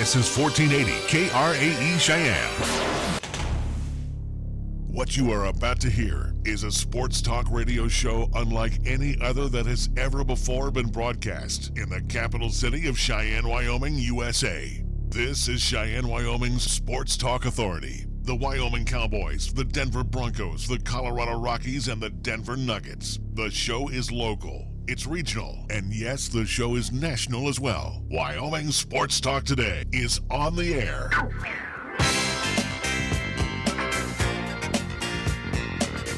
This is 1480 KRAE Cheyenne. What you are about to hear is a sports talk radio show unlike any other that has ever before been broadcast in the capital city of Cheyenne, Wyoming, USA. This is Cheyenne, Wyoming's Sports Talk Authority. The Wyoming Cowboys, the Denver Broncos, the Colorado Rockies, and the Denver Nuggets. The show is local, it's regional, and yes, the show is national as well. Wyoming Sports Talk Today is on the air.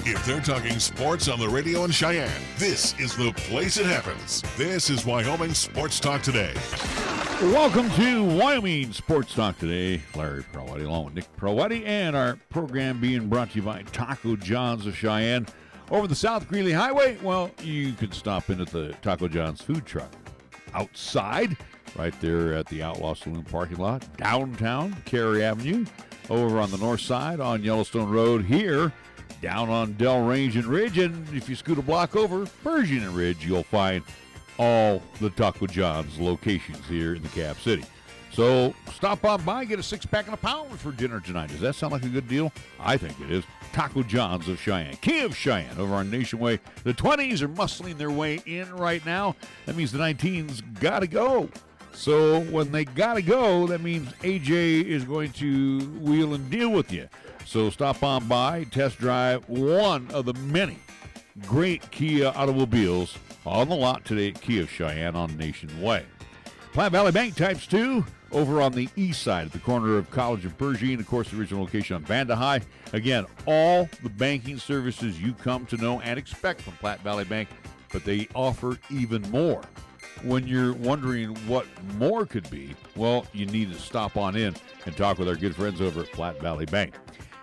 If they're talking sports on the radio in Cheyenne, this is the place it happens. This is Wyoming Sports Talk Today. Welcome to Wyoming Sports Talk Today. Larry Perletti along with Nick Perletti, and our program being brought to you by Taco John's of Cheyenne. Over the South Greeley Highway, well, you can stop in at the Taco John's food truck. Outside, right there at the Outlaw Saloon parking lot. Downtown, KRAE Avenue. Over on the north side on Yellowstone Road here. Down on Del Range and Ridge, and if you scoot a block over, Pershing and Ridge, you'll find all the Taco John's locations here in the Cap City. So stop on by, get a six-pack and a pound for dinner tonight. Does that sound like a good deal? I think it is. Taco John's of Cheyenne. Key of Cheyenne over on Nation Way. The 20s are muscling their way in right now. That means the 19s got to go. So when they got to go, that means AJ is going to wheel and deal with you. So stop on by, test drive one of the many great Kia automobiles on the lot today at Kia of Cheyenne on Nation Way. Platte Valley Bank Types 2 over on the east side at the corner of College and Pershing. Of course, the original location on Vanda High. Again, all the banking services you come to know and expect from Platte Valley Bank, but they offer even more. When you're wondering what more could be, well, you need to stop on in and talk with our good friends over at Platte Valley Bank.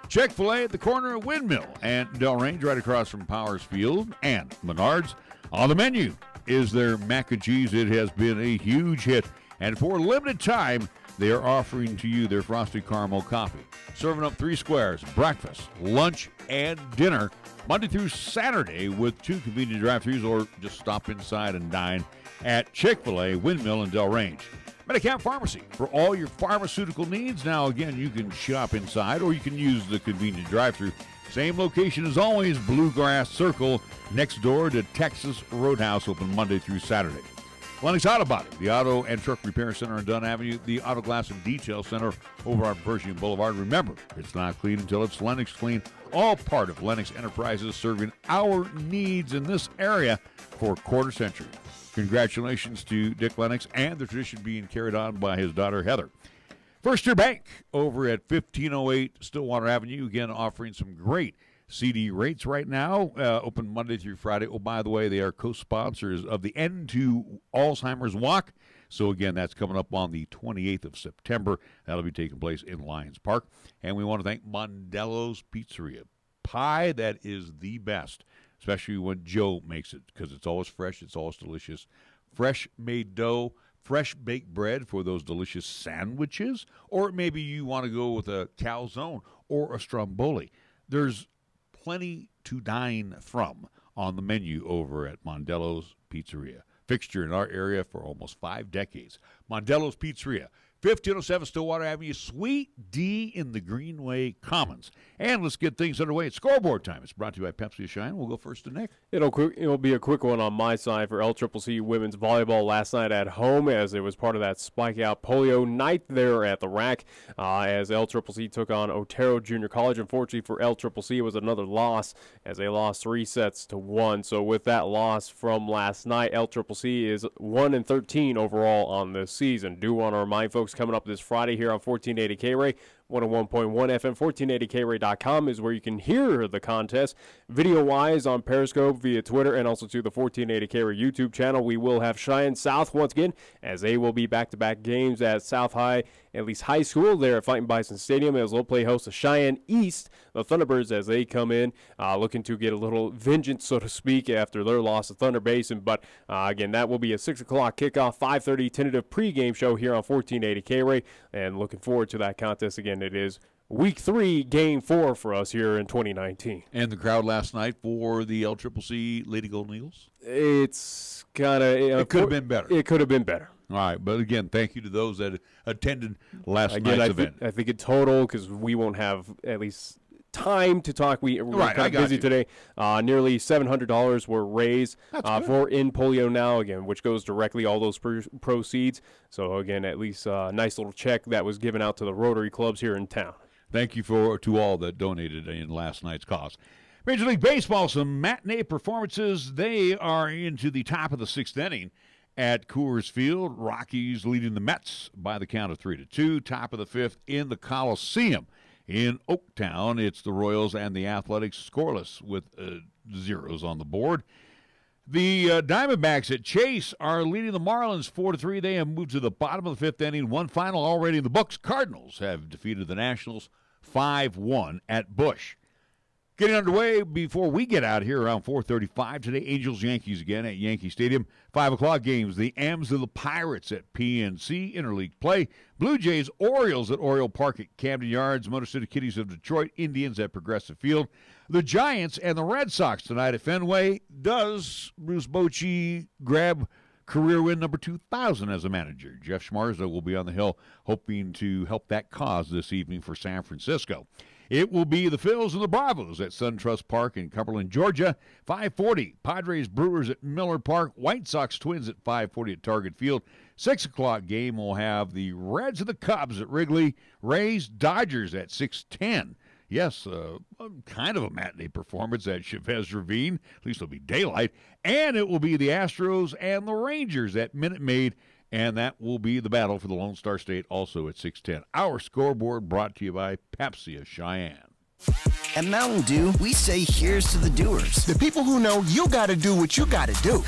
Chick-fil-A at the corner of Windmill and Del Range, right across from Powers Field, and Menards. On the menu is their mac and cheese. It has been a huge hit, and for a limited time, they are offering to you their frosted caramel coffee. Serving up 3 squares, breakfast, lunch, and dinner, Monday through Saturday with 2 convenient drive-thrus, or just stop inside and dine at Chick-fil-A, Windmill, and Del Range. Medicap Pharmacy for all your pharmaceutical needs. Now, again, you can shop inside or you can use the convenient drive-thru. Same location as always, Bluegrass Circle, next door to Texas Roadhouse, open Monday through Saturday. Lennox Auto Body, the Auto and Truck Repair Center on Dunn Avenue, the Auto Glass and Detail Center over on Pershing Boulevard. Remember, it's not clean until it's Lennox clean. All part of Lennox Enterprises, serving our needs in this area for a quarter century. Congratulations to Dick Lennox and the tradition being carried on by his daughter, Heather. First Year Bank over at 1508 Stillwater Avenue, again offering some great CD rates right now, open Monday through Friday. Oh, by the way, they are co-sponsors of the End to Alzheimer's Walk. So, again, that's coming up on the 28th of September. That'll be taking place in Lions Park. And we want to thank Mondello's Pizzeria. Pie that is the best, especially when Joe makes it, because it's always fresh, it's always delicious. Fresh made dough, fresh baked bread for those delicious sandwiches, or maybe you want to go with a calzone or a stromboli. There's plenty to dine from on the menu over at Mondello's Pizzeria. Fixture in our area for almost 5 decades. Mondello's Pizzeria, 1507 Stillwater Avenue, Suite D in the Greenway Commons. And let's get things underway. It's scoreboard time. It's brought to you by Pepsi of Cheyenne. We'll go first to Nick. It'll be a quick one on my side for LCCC women's volleyball last night at home, as it was part of that Spike Out Polio night there at the RAC, as LCCC took on Otero Junior College. Unfortunately for LCCC, it was another loss, as they lost 3-1. So with that loss from last night, LCCC is 1-13 overall on this season. Do want to remind folks, coming up this Friday here on 1480 KRAE, 101.1 FM, 1480KRAE.com is where you can hear the contest video-wise on Periscope, via Twitter, and also to the 1480 KRAE YouTube channel. We will have Cheyenne South once again, as they will be back-to-back games at South High, at least high school, there at Fighting Bison Stadium, as they'll play host to Cheyenne East, the Thunderbirds, as they come in looking to get a little vengeance, so to speak, after their loss to Thunder Basin. But again, that will be a 6 o'clock kickoff, 5:30 tentative pregame show here on 1480 KRAE, and looking forward to that contest again. It is Week 3, Game 4 for us here in 2019. And the crowd last night for the LCCC Lady Golden Eagles? It's kind of... it could have been better. It could have been better. All right, but again, thank you to those that attended last night's event. I think in total, because we won't have at least time to talk. We're kind of busy today. Nearly $700 were raised for In Polio Now, again, which goes directly all those proceeds. So, again, at least a nice little check that was given out to the Rotary clubs here in town. Thank you to all that donated in last night's cause. Major League Baseball, some matinee performances. They are into the top of the sixth inning at Coors Field. Rockies leading the Mets by the count of 3-2. Top of the fifth in the Coliseum. In Oaktown, it's the Royals and the Athletics scoreless with zeros on the board. The Diamondbacks at Chase are leading the Marlins 4-3. They have moved to the bottom of the fifth inning. One final already in the books. Cardinals have defeated the Nationals 5-1 at Busch. Getting underway before we get out here around 4:35 today, Angels-Yankees again at Yankee Stadium. 5 o'clock games, the M's of the Pirates at PNC, interleague play. Blue Jays-Orioles at Oriole Park at Camden Yards. Motor City Kitties of Detroit, Indians at Progressive Field. The Giants and the Red Sox tonight at Fenway. Does Bruce Bochy grab career win number 2,000 as a manager? Jeff Schmarza will be on the hill hoping to help that cause this evening for San Francisco. It will be the Phils and the Bravos at SunTrust Park in Cumberland, Georgia. 5:40, Padres Brewers at Miller Park. White Sox Twins at 5:40 at Target Field. 6 o'clock game will have the Reds and the Cubs at Wrigley. Rays Dodgers at 6:10. Yes, kind of a matinee performance at Chavez Ravine. At least it'll be daylight. And it will be the Astros and the Rangers at Minute Maid. And that will be the battle for the Lone Star State also at 6:10. Our scoreboard brought to you by Pepsi of Cheyenne. At Mountain Dew, we say here's to the doers. The people who know you gotta do what you gotta do.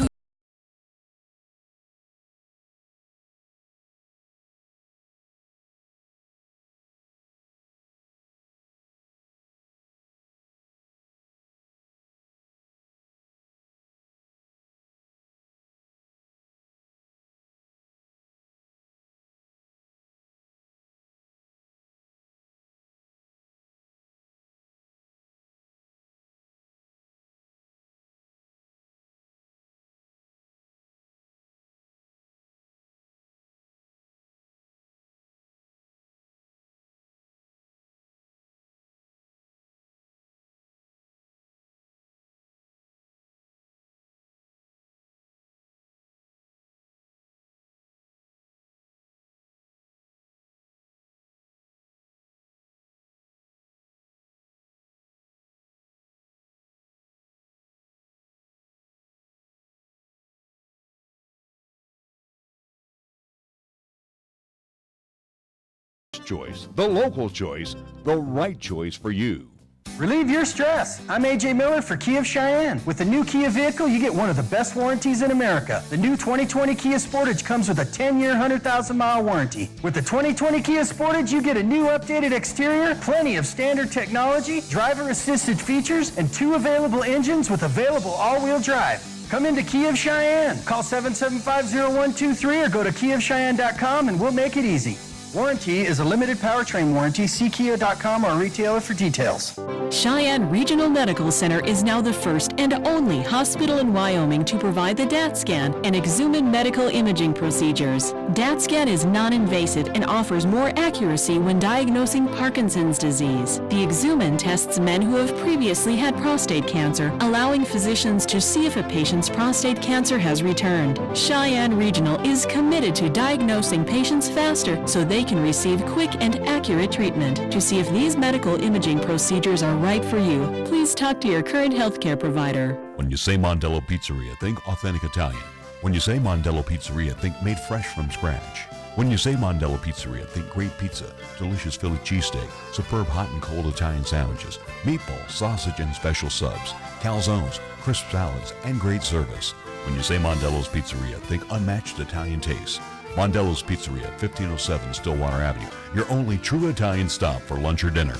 Choice, the local choice, the right choice for you. Relieve your stress. I'm AJ Miller for Kia of Cheyenne. With the new Kia vehicle, you get one of the best warranties in America. The new 2020 Kia Sportage comes with a 10-year, 100,000-mile warranty. With the 2020 Kia Sportage, you get a new updated exterior, plenty of standard technology, driver-assisted features, and 2 available engines with available all-wheel drive. Come into Kia of Cheyenne. Call 775-0123 or go to kiaofcheyenne.com and we'll make it easy. Warranty is a limited powertrain warranty. See Kia.com or retailer for details. Cheyenne Regional Medical Center is now the first and only hospital in Wyoming to provide the DAT scan and Exhuman medical imaging procedures. DAT scan is non-invasive and offers more accuracy when diagnosing Parkinson's disease. The Exhuman tests men who have previously had prostate cancer, allowing physicians to see if a patient's prostate cancer has returned. Cheyenne Regional is committed to diagnosing patients faster so they can receive quick and accurate treatment. To see if these medical imaging procedures are right for you, please talk to your current healthcare provider. When you say Mondello Pizzeria, think authentic Italian. When you say Mondello Pizzeria, think made fresh from scratch. When you say Mondello Pizzeria, think great pizza, delicious Philly cheesesteak, superb hot and cold Italian sandwiches, meatballs, sausage and special subs, calzones, crisp salads, and great service. When you say Mondello's Pizzeria, think unmatched Italian taste. Mondello's Pizzeria, 1507 Stillwater Avenue, your only true Italian stop for lunch or dinner.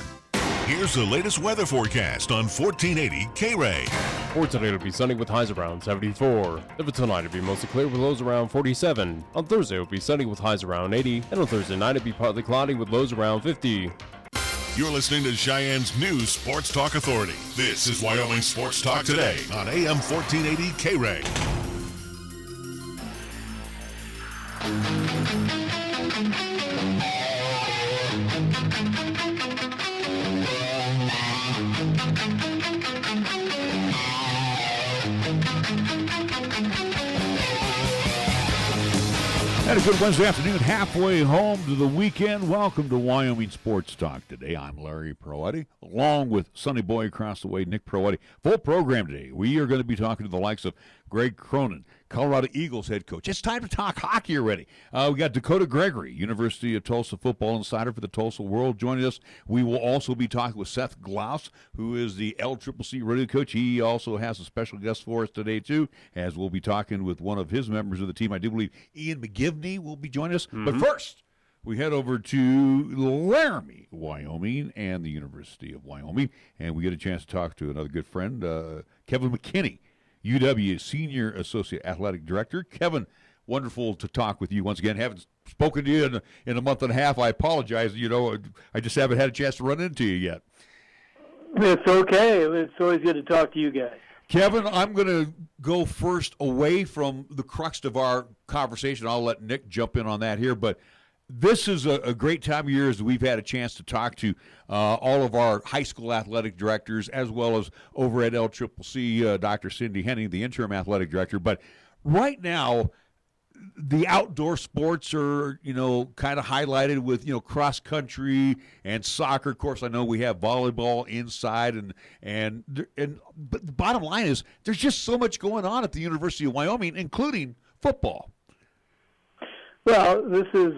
Here's the latest weather forecast on 1480 KRAE. For today, it'll be sunny with highs around 74. For tonight, it'll be mostly clear with lows around 47. On Thursday, it'll be sunny with highs around 80. And on Thursday night, it'll be partly cloudy with lows around 50. You're listening to Cheyenne's new Sports Talk Authority. This is Wyoming Sports Talk Today on AM 1480 KRAE. And a good Wednesday afternoon, halfway home to the weekend. Welcome to Wyoming Sports Talk today. I'm Larry Proetti, along with Sonny Boy across the way, Nick Proetti. Full program today. We are going to be talking to the likes of Greg Cronin, Colorado Eagles head coach. It's time to talk hockey already. We got Dekota Gregory, University of Tulsa football insider for the Tulsa World, joining us. We will also be talking with Seth Glause, who is the LCCC rodeo coach. He also has a special guest for us today, too, as we'll be talking with one of his members of the team. I do believe Ian McGivney will be joining us. Mm-hmm. But first, we head over to Laramie, Wyoming, and the University of Wyoming, and we get a chance to talk to another good friend, Kevin McKinney, UW Senior Associate Athletic Director. Kevin, wonderful to talk with you once again. Haven't spoken to you in a month and a half. I apologize. I just haven't had a chance to run into you yet. It's okay. It's always good to talk to you guys. Kevin, I'm going to go first away from the crux of our conversation. I'll let Nick jump in on that here, but this is a great time of year as we've had a chance to talk to all of our high school athletic directors, as well as over at LCCC, Dr. Cindy Henning, the interim athletic director. But right now, the outdoor sports are, kind of highlighted with, cross country and soccer. Of course, I know we have volleyball inside, but the bottom line is there's just so much going on at the University of Wyoming, including football. Well, this is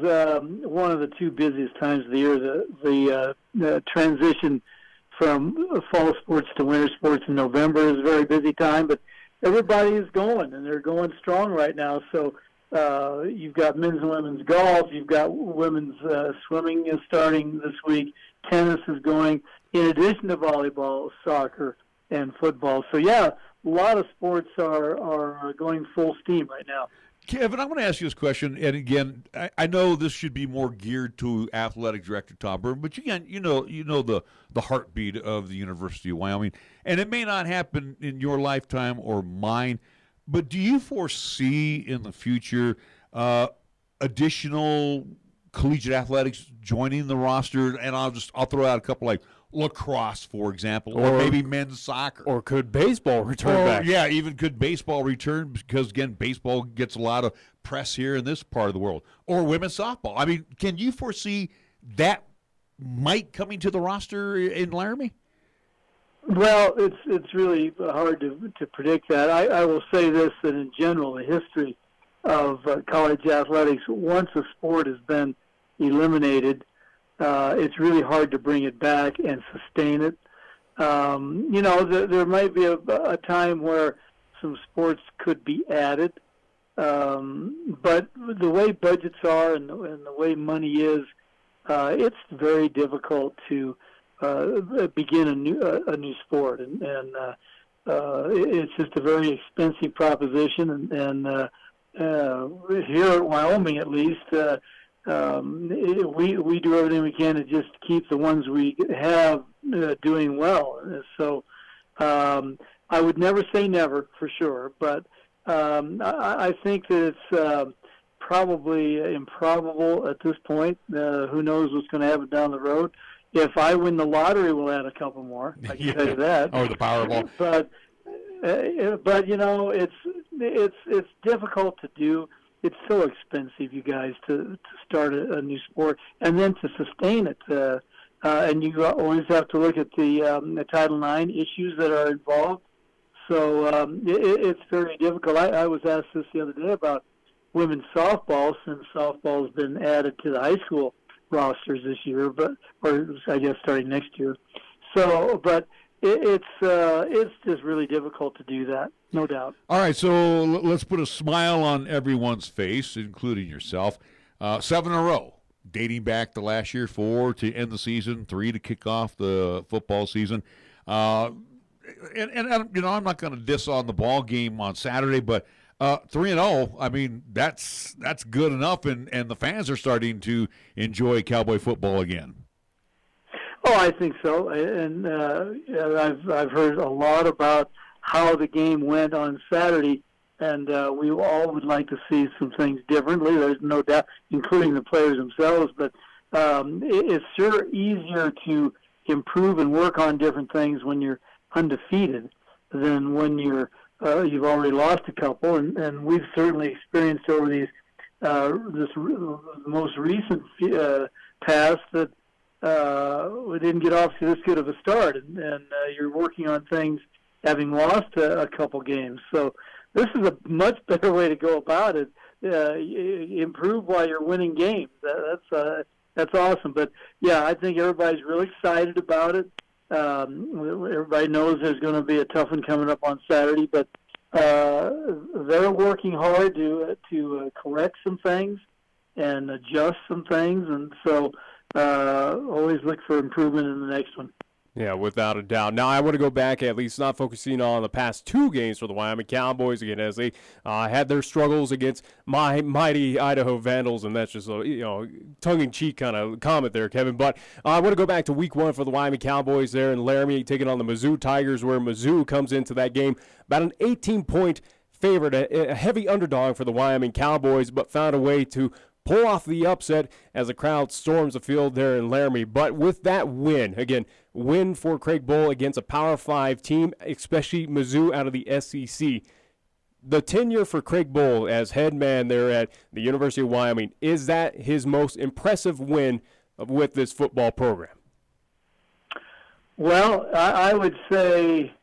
one of the two busiest times of the year. The transition from fall sports to winter sports in November is a very busy time, but everybody is going, and they're going strong right now. So you've got men's and women's golf, you've got women's swimming is starting this week, tennis is going, in addition to volleyball, soccer, and football. So, yeah, a lot of sports are going full steam right now. Kevin, I'm going to ask you this question, and again, I know this should be more geared to Athletic Director Tom Burton, but again, you know the heartbeat of the University of Wyoming, and it may not happen in your lifetime or mine, but do you foresee in the future additional collegiate athletics joining the roster? And I'll throw out a couple like lacrosse, for example, or maybe men's soccer. Or could baseball return back? Yeah, even could baseball return, because, again, baseball gets a lot of press here in this part of the world. Or women's softball. I mean, can you foresee that might coming to the roster in Laramie? Well, it's really hard to predict that. I will say this, that in general, the history of college athletics, once a sport has been eliminated, it's really hard to bring it back and sustain it. There might be a time where some sports could be added, but the way budgets are and the way money is, it's very difficult to begin a new sport, and it's just a very expensive proposition. And here at Wyoming, at least, we do everything we can to just keep the ones we have doing well. So I would never say never, for sure, but I think that it's probably improbable at this point. Who knows what's going to happen down the road? If I win the lottery, we'll add a couple more. I can tell you that. Or the Powerball. But it's difficult to do. It's so expensive, you guys, to start a new sport and then to sustain it. And you always have to look at the Title IX issues that are involved. So it's very difficult. I was asked this the other day about women's softball, since softball has been added to the high school rosters this year, or I guess starting next year. So, but it's just really difficult to do that, no doubt. All right, so let's put a smile on everyone's face, including yourself. 7 in a row, dating back to last year, 4 to end the season, 3 to kick off the football season. And I'm not going to diss on the ball game on Saturday, but 3-0, I mean, that's good enough, and the fans are starting to enjoy Cowboy football again. Oh, I think so, and I've heard a lot about how the game went on Saturday. and we all would like to see some things differently. There's no doubt, including the players themselves. But it's sure easier to improve and work on different things when you're undefeated than when you've already lost a couple. And we've certainly experienced over these this most recent past that we didn't get off to this good of a start, and you're working on things having lost a couple games. So this is a much better way to go about it. Improve while you're winning games. That's awesome. But yeah, I think everybody's really excited about it. Everybody knows there's going to be a tough one coming up on Saturday, but they're working hard to correct some things and adjust some things, and so always look for improvement in the next one. Yeah, without a doubt. Now, I want to go back, at least not focusing on the past two games for the Wyoming Cowboys, again, as they had their struggles against my mighty Idaho Vandals, and that's just a tongue-in-cheek kind of comment there, Kevin. But I want to go back to week one for the Wyoming Cowboys there in Laramie, taking on the Mizzou Tigers, where Mizzou comes into that game about an 18-point favorite, a heavy underdog for the Wyoming Cowboys, but found a way to pull off the upset as the crowd storms the field there in Laramie. But with that win, again, win for Craig Bohl against a Power 5 team, especially Mizzou out of the SEC. The tenure for Craig Bohl as head man there at the University of Wyoming, is that his most impressive win with this football program? Well, I would say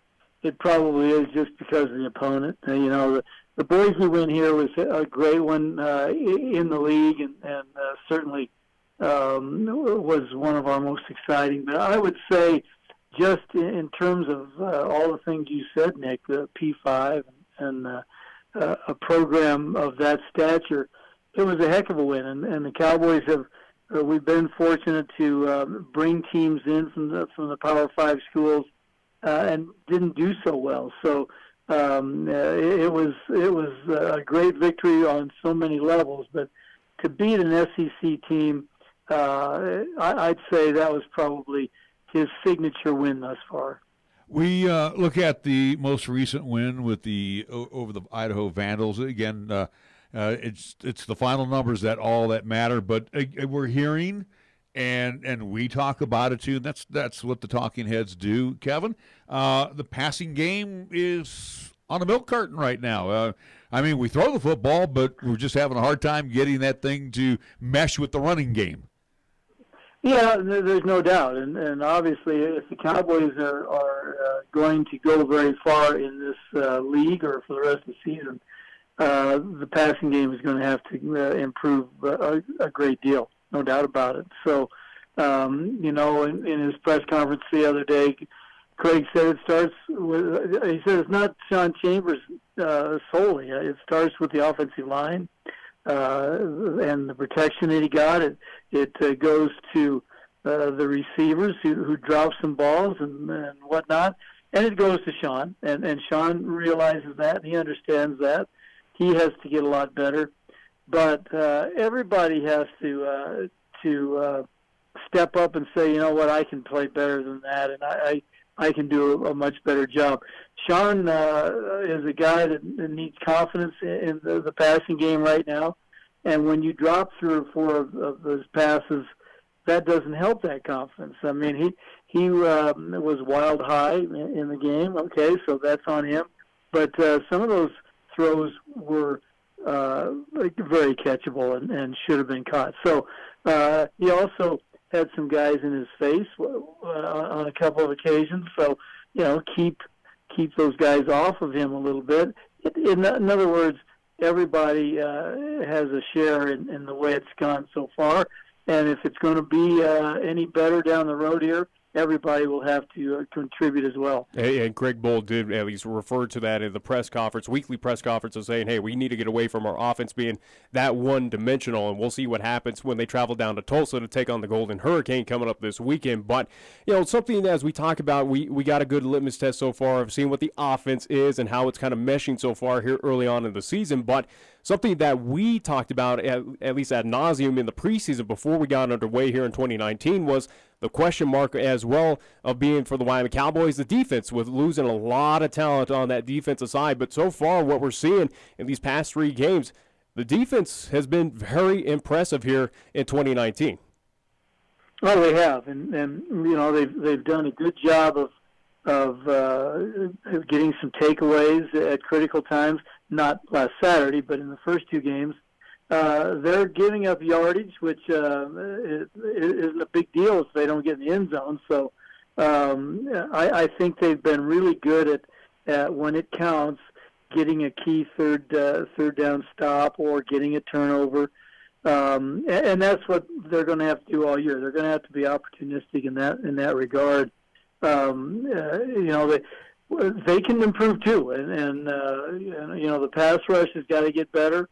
it probably is just because of the opponent. The Boise win here was a great one in the league, and certainly was one of our most exciting. But I would say, just in terms of all the things you said, Nick, the P5 and a program of that stature, it was a heck of a win. And the Cowboys we've been fortunate to bring teams in from the Power 5 schools and didn't do so well. So it was a great victory on so many levels. But to beat an SEC team, I'd say that was probably his signature win thus far. We look at the most recent win with over the Idaho Vandals. Again, it's the final numbers that matter. But we're hearing, and we talk about it too. And that's what the talking heads do. Kevin, the passing game is on a milk carton right now. We throw the football, but we're just having a hard time getting that thing to mesh with the running game. Yeah, there's no doubt, and obviously, if the Cowboys are going to go very far in this league or for the rest of the season, the passing game is going to have to improve a great deal, no doubt about it. So, in his press conference the other day, Craig said it starts with. He said it's not Sean Chambers solely. It starts with the offensive line. And the protection that he got, it goes to the receivers who drop some balls and whatnot, and it goes to Sean. And Sean realizes that, and he understands that. He has to get a lot better. But everybody has to step up and say, you know what, I can play better than that, and I can do a much better job. Sean is a guy that needs confidence in the passing game right now, and when you drop 3 or 4 of those passes, that doesn't help that confidence. I mean, he was wild high in the game. Okay, so that's on him. But some of those throws were very catchable and should have been caught. So he also had some guys in his face on a couple of occasions. So, keep those guys off of him a little bit. In other words, everybody has a share in the way it's gone so far. And if it's going to be any better down the road here, everybody will have to contribute as well. And Craig Bohl did at least refer to that in the press conference, weekly press conference, of saying, hey, we need to get away from our offense being that one-dimensional, and we'll see what happens when they travel down to Tulsa to take on the Golden Hurricane coming up this weekend. But, something as we talk about, we got a good litmus test so far of seeing what the offense is and how it's kind of meshing so far here early on in the season. But something that we talked about, at least ad nauseum in the preseason before we got underway here in 2019, was the question mark as well of being for the Wyoming Cowboys, the defense, with losing a lot of talent on that defensive side. But so far, what we're seeing in these past 3 games, the defense has been very impressive here in 2019. Well, they have, and they've done a good job of getting some takeaways at critical times. Not last Saturday, but in the first 2 games, they're giving up yardage, which isn't a big deal if they don't get in the end zone. So I think they've been really good at when it counts, getting a key third down stop or getting a turnover. And that's what they're going to have to do all year. They're going to have to be opportunistic in that regard. They can improve too, and the pass rush has got to get better,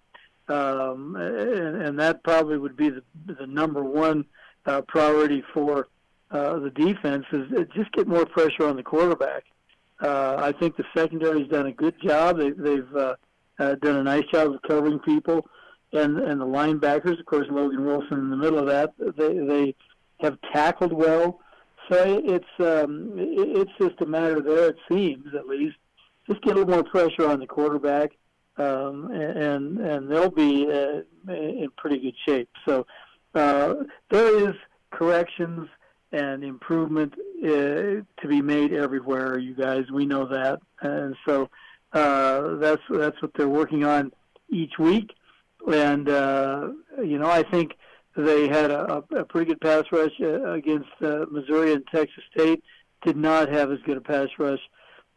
and that probably would be the number one priority for the defense is just get more pressure on the quarterback. I think the secondary's done a good job. They've done a nice job of covering people. And the linebackers, of course, Logan Wilson in the middle of that, they have tackled well. So it's just a matter there, it seems, at least. Just get a little more pressure on the quarterback, and they'll be in pretty good shape. So there is corrections and improvement to be made everywhere, you guys. We know that. And so that's what they're working on each week. And, I think they had a pretty good pass rush against Missouri and Texas State. Did not have as good a pass rush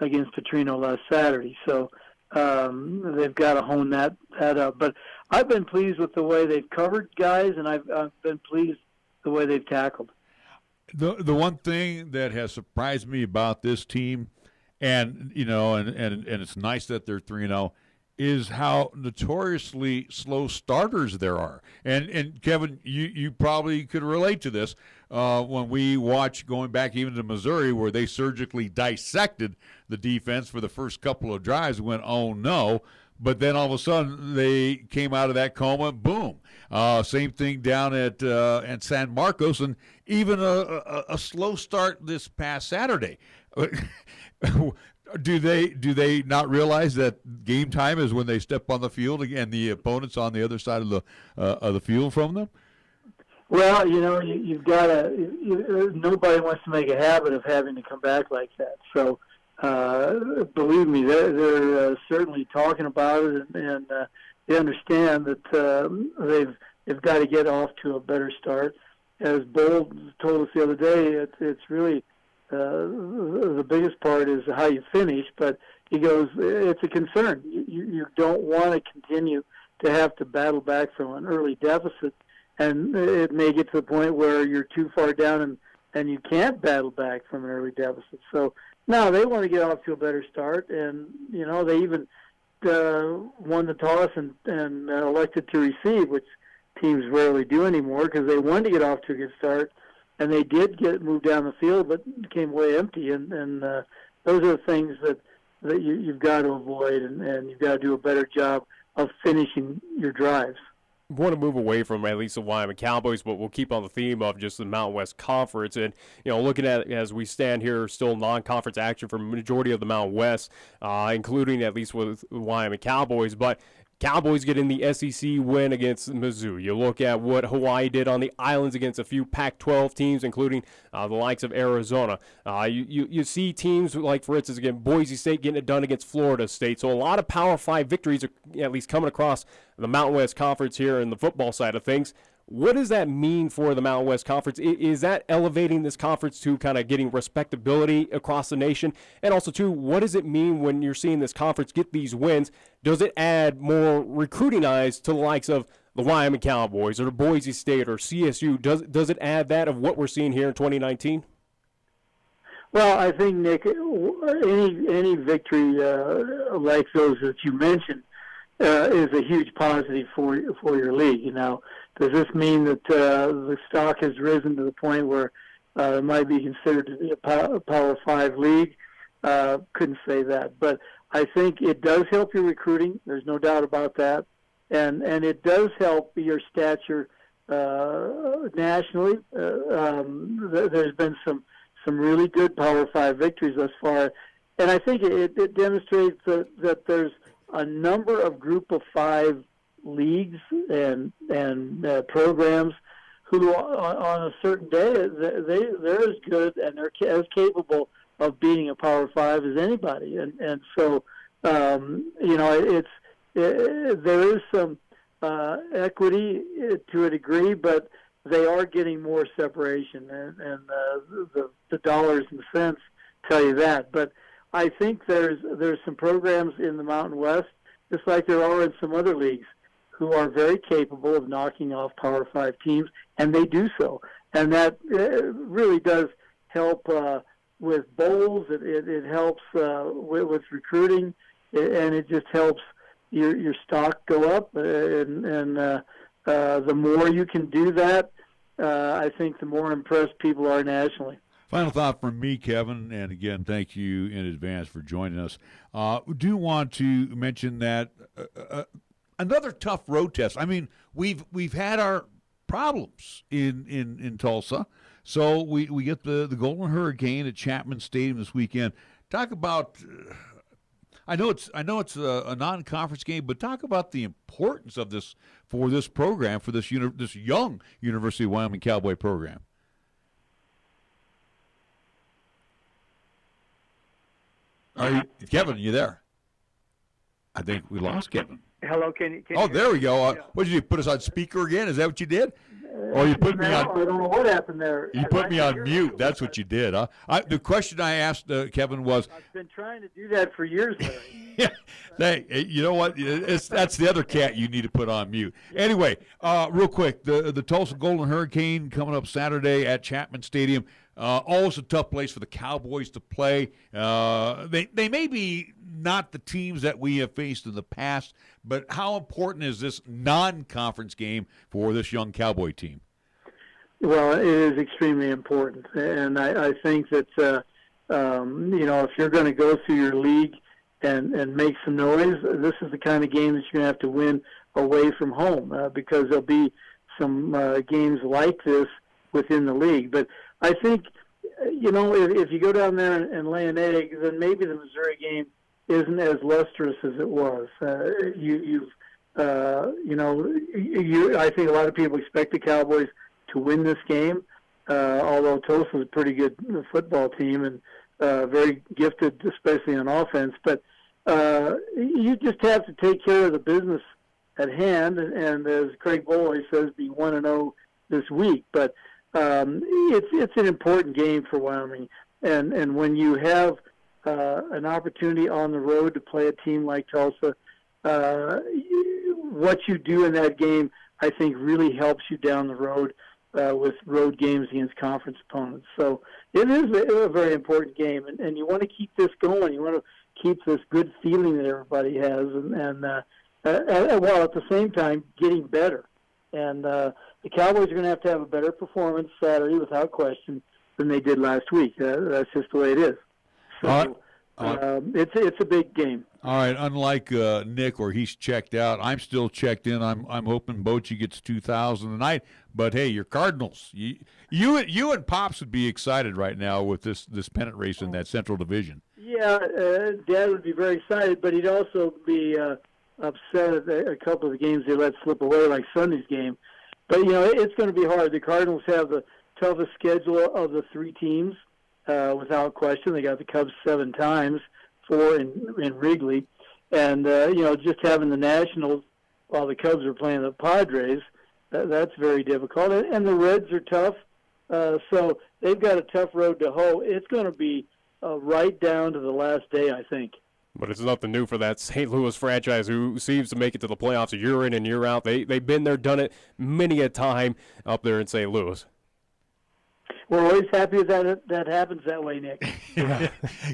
against Petrino last Saturday. So they've got to hone that up. But I've been pleased with the way they've covered guys, and I've been pleased the way they've tackled. The one thing that has surprised me about this team, and it's nice that they're 3-0, is how notoriously slow starters there are. And Kevin, you probably could relate to this when we watch going back even to Missouri, where they surgically dissected the defense for the first couple of drives and went, oh no, but then all of a sudden they came out of that coma, boom. Same thing down at San Marcos, and even a slow start this past Saturday. Do they not realize that game time is when they step on the field and the opponent's on the other side of the field from them? Well, you've got to. Nobody wants to make a habit of having to come back like that. So, believe me, they're certainly talking about it, and they understand that they've got to get off to a better start. As Bold told us the other day, it's really. The biggest part is how you finish, but he goes, it's a concern. You don't want to continue to have to battle back from an early deficit, and it may get to the point where you're too far down and you can't battle back from an early deficit. So, no, they want to get off to a better start, and, they even won the toss and elected to receive, which teams rarely do anymore because they wanted to get off to a good start. And they did get moved down the field, but came away empty. And those are the things that you've got to avoid, and you've got to do a better job of finishing your drives. I want to move away from at least the Wyoming Cowboys, but we'll keep on the theme of just the Mountain West Conference. And, looking at it as we stand here, still non-conference action for the majority of the Mountain West, including at least with the Wyoming Cowboys. But Cowboys get in the SEC win against Mizzou. You look at what Hawaii did on the islands against a few Pac-12 teams, including the likes of Arizona. You see teams like, for instance, again, Boise State getting it done against Florida State. So a lot of Power 5 victories are at least coming across the Mountain West Conference here in the football side of things. What does that mean for the Mountain West Conference? Is that elevating this conference to kind of getting respectability across the nation? And also, too, what does it mean when you're seeing this conference get these wins? Does it add more recruiting eyes to the likes of the Wyoming Cowboys or the Boise State or CSU? Does it add that of what we're seeing here in 2019? Well, I think, Nick, any victory like those that you mentioned is a huge positive for your league. Does this mean that the stock has risen to the point where it might be considered to be a Power 5 league? Couldn't say that. But I think it does help your recruiting. There's no doubt about that. And it does help your stature nationally. There's been some really good Power 5 victories thus far, and I think it demonstrates that there's a number of Group of 5 leagues and programs who, on a certain day, they're as good and they're as capable of beating a Power 5 as anybody, and so there is some equity to a degree, but they are getting more separation, and the dollars and cents tell you that. But I think there's some programs in the Mountain West, just like there are in some other leagues, who are very capable of knocking off Power 5 teams, and they do so. And that really does help with bowls. It helps with recruiting, and it just helps your stock go up. And the more you can do that, I think the more impressed people are nationally. Final thought from me, Kevin, and again, thank you in advance for joining us. We do want to mention that another tough road test. I mean, we've had our problems in Tulsa, so we get the Golden Hurricane at Chapman Stadium this weekend. Talk about. I know it's a non-conference game, but talk about the importance of this for this program, for this young University of Wyoming Cowboy program. Kevin, are you there? I think we lost Kevin. Hello, can oh, there we go. What did you put us on speaker again? Is that what you did? Or you put me on? I don't know what happened there. You put me on mute. That's what you did, huh? The question I asked Kevin was. I've been trying to do that for years, Larry. Yeah. Hey, you know what? That's the other cat you need to put on mute. Anyway, real quick, the Tulsa Golden Hurricane coming up Saturday at Chapman Stadium. Always a tough place for the Cowboys to play. They may be not the teams that we have faced in the past, but how important is this non-conference game for this young Cowboy team? Well, it is extremely important, and I think that if you're going to go through your league and make some noise, this is the kind of game that you're going to have to win away from home because there'll be some games like this within the league. But I think, if you go down there and lay an egg, then maybe the Missouri game isn't as lustrous as it was. I think a lot of people expect the Cowboys to win this game, although Tulsa is a pretty good football team and very gifted, especially on offense. But you just have to take care of the business at hand, and as Craig Boley says, be 1-0 this week. But it's an important game for Wyoming, and when you have an opportunity on the road to play a team like Tulsa, what you do in that game, I think, really helps you down the road with road games against conference opponents. So it is a very important game, and you want to keep this going. You want to keep this good feeling that everybody has, and while at the same time getting better. And the Cowboys are going to have a better performance Saturday, without question, than they did last week. That's just the way it is. So it's a big game. All right. Unlike Nick, where he's checked out, I'm still checked in. I'm hoping Bochy gets 2,000 tonight. But hey, your Cardinals, you and Pops would be excited right now with this pennant race in that Central Division. Yeah, Dad would be very excited, but he'd also be upset at a couple of the games they let slip away, like Sunday's game. But it's going to be hard. The Cardinals have the toughest schedule of the three teams. Without question, they got the Cubs 7 times, 4 in Wrigley, and just having the Nationals while the Cubs are playing the Padres, that's very difficult. And the Reds are tough, so they've got a tough road to hoe. It's going to be right down to the last day, I think. But it's nothing new for that St. Louis franchise who seems to make it to the playoffs year in and year out. They've been there, done it many a time up there in St. Louis. We're always happy that happens that way, Nick.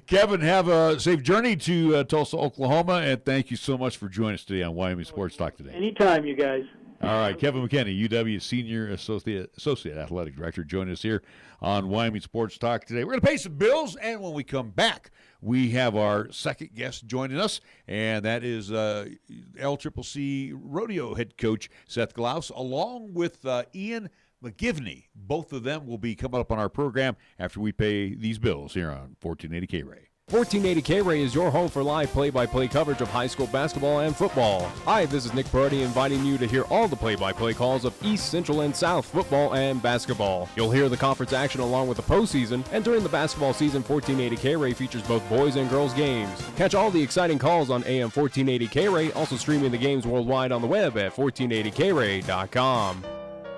Kevin, have a safe journey to Tulsa, Oklahoma, and thank you so much for joining us today on Wyoming Sports Talk today. Anytime, you guys. All right, Kevin McKinney, UW Senior Associate Athletic Director, joining us here on Wyoming Sports Talk today. We're going to pay some bills, and when we come back, we have our second guest joining us, and that is LCCC Rodeo head coach Seth Glause, along with Ian McGivney. Both of them will be coming up on our program after we pay these bills here on 1480 KRAE. 1480 KRAE is your home for live play-by-play coverage of high school basketball and football. Hi, this is Nick Brody inviting you to hear all the play-by-play calls of East, Central, and South football and basketball. You'll hear the conference action along with the postseason, and during the basketball season, 1480 KRAE features both boys and girls games. Catch all the exciting calls on AM 1480 KRAE, also streaming the games worldwide on the web at 1480KRAE.com.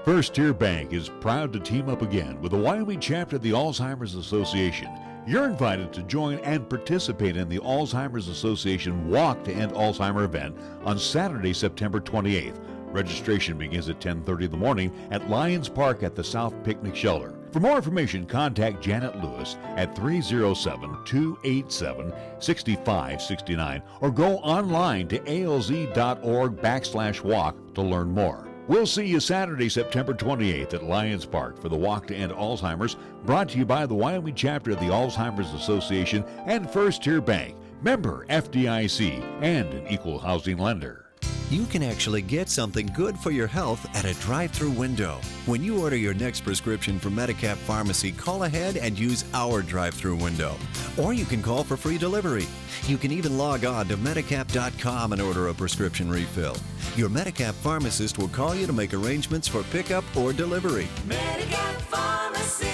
First Tier Bank is proud to team up again with the Wyoming chapter of the Alzheimer's Association. You're invited to join and participate in the Alzheimer's Association Walk to End Alzheimer event on Saturday, September 28th. Registration begins at 10:30 in the morning at Lions Park at the South Picnic Shelter. For more information, contact Janet Lewis at 307-287-6569 or go online to alz.org/walk to learn more. We'll see you Saturday, September 28th at Lions Park for the Walk to End Alzheimer's, brought to you by the Wyoming chapter of the Alzheimer's Association and First Tier Bank, member FDIC, and an equal housing lender. You can actually get something good for your health at a drive-through window. When you order your next prescription from Medicap Pharmacy, call ahead and use our drive-through window. Or you can call for free delivery. You can even log on to Medicap.com and order a prescription refill. Your Medicap pharmacist will call you to make arrangements for pickup or delivery. Medicap Pharmacy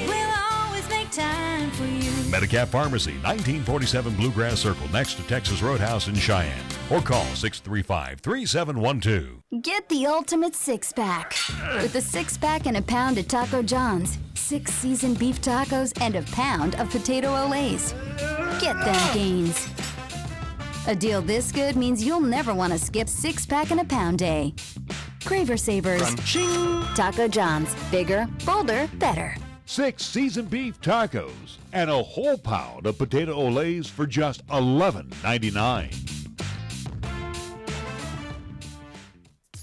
will always make time for you. Medicap Pharmacy, 1947 Bluegrass Circle, next to Texas Roadhouse in Cheyenne. Or call 635-3712. Get the ultimate six-pack. With a six-pack and a pound of Taco John's, 6 seasoned beef tacos, and a pound of potato olays. Get them gains. A deal this good means you'll never want to skip six-pack and a pound day. Craver Savers. Crunching. Taco John's. Bigger, bolder, better. 6 seasoned beef tacos and a whole pound of potato olays for just $11.99.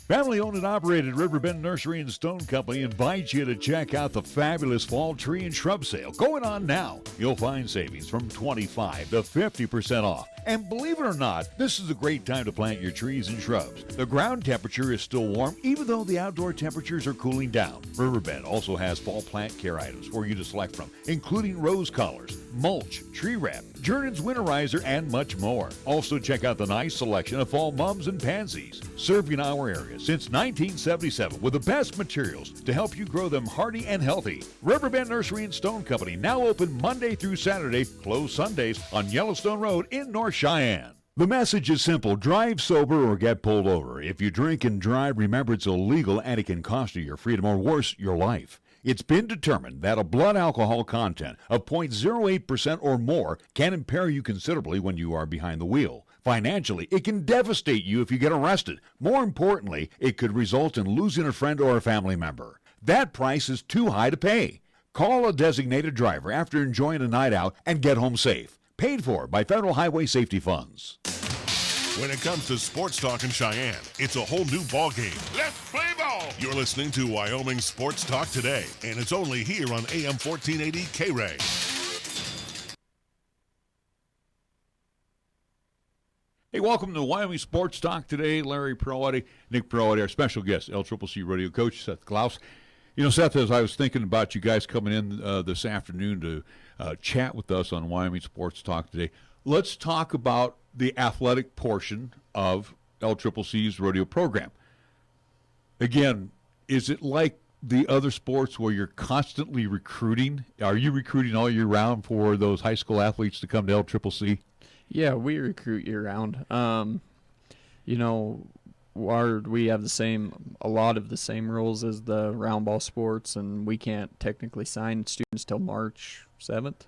Family-owned and operated Riverbend Nursery and Stone Company invites you to check out the fabulous fall tree and shrub sale going on now. You'll find savings from 25 to 50% off. And believe it or not, this is a great time to plant your trees and shrubs. The ground temperature is still warm, even though the outdoor temperatures are cooling down. Riverbend also has fall plant care items for you to select from, including rose collars, mulch, tree wrap, Jernan's winterizer, and much more. Also check out the nice selection of fall mums and pansies. Serving our area since 1977 with the best materials to help you grow them hardy and healthy. Riverbend Nursery and Stone Company, now open Monday through Saturday, closed Sundays on Yellowstone Road in North Cheyenne. The message is simple: drive sober or get pulled over. If you drink and drive, remember it's illegal and it can cost you your freedom or worse, your life. It's been determined that a blood alcohol content of 0.08% or more can impair you considerably when you are behind the wheel. Financially, it can devastate you if you get arrested. More importantly, it could result in losing a friend or a family member. That price is too high to pay. Call a designated driver after enjoying a night out and get home safe. Paid for by Federal Highway Safety Funds. When it comes to sports talk in Cheyenne, it's a whole new ballgame. Let's play ball! You're listening to Wyoming Sports Talk today, and it's only here on AM 1480 KRAE. Hey, welcome to Wyoming Sports Talk today. Larry Perlotti, Nick Perlotti, our special guest, LCCC Rodeo coach Seth Glause. You know, Seth, as I was thinking about you guys coming in this afternoon to chat with us on Wyoming Sports Talk today, let's talk about the athletic portion of LCCC's rodeo program. Again, is it like the other sports where you're constantly recruiting? Are you recruiting all year round for those high school athletes to come to LCCC? Yeah, we recruit year round. You know, we have a lot of the same rules as the round ball sports, and we can't technically sign students till March 7th.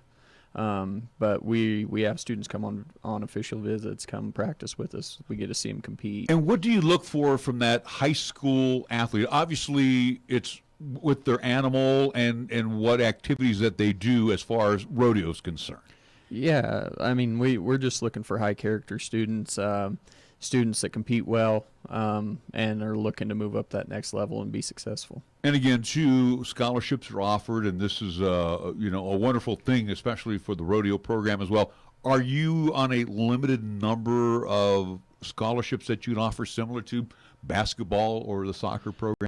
But we have students come on official visits, come practice with us. We get to see them compete. And what do you look for from that high school athlete? Obviously, it's with their animal and what activities that they do as far as rodeo is concerned. Yeah, I mean, we're just looking for high character students. students that compete well and are looking to move up that next level and be successful. And again, too, scholarships are offered, and this is a wonderful thing, especially for the rodeo program as well. Are you on a limited number of scholarships that you'd offer, similar to basketball or the soccer program?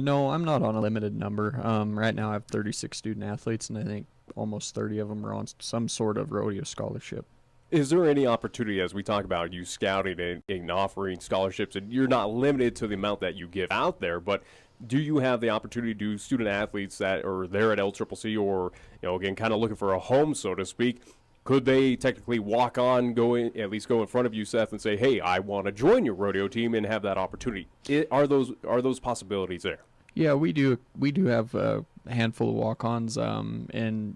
No, I'm not on a limited number. Right now I have 36 student athletes, and I think almost 30 of them are on some sort of rodeo scholarship. Is there any opportunity, as we talk about you scouting and offering scholarships, and you're not limited to the amount that you give out there, but do you have the opportunity to do student athletes that are there at LCCC or, again, kind of looking for a home, so to speak? Could they technically walk on, at least go in front of you, Seth, and say, hey, I want to join your rodeo team and have that opportunity? Are those possibilities there? Yeah, we do have a handful of walk-ons, and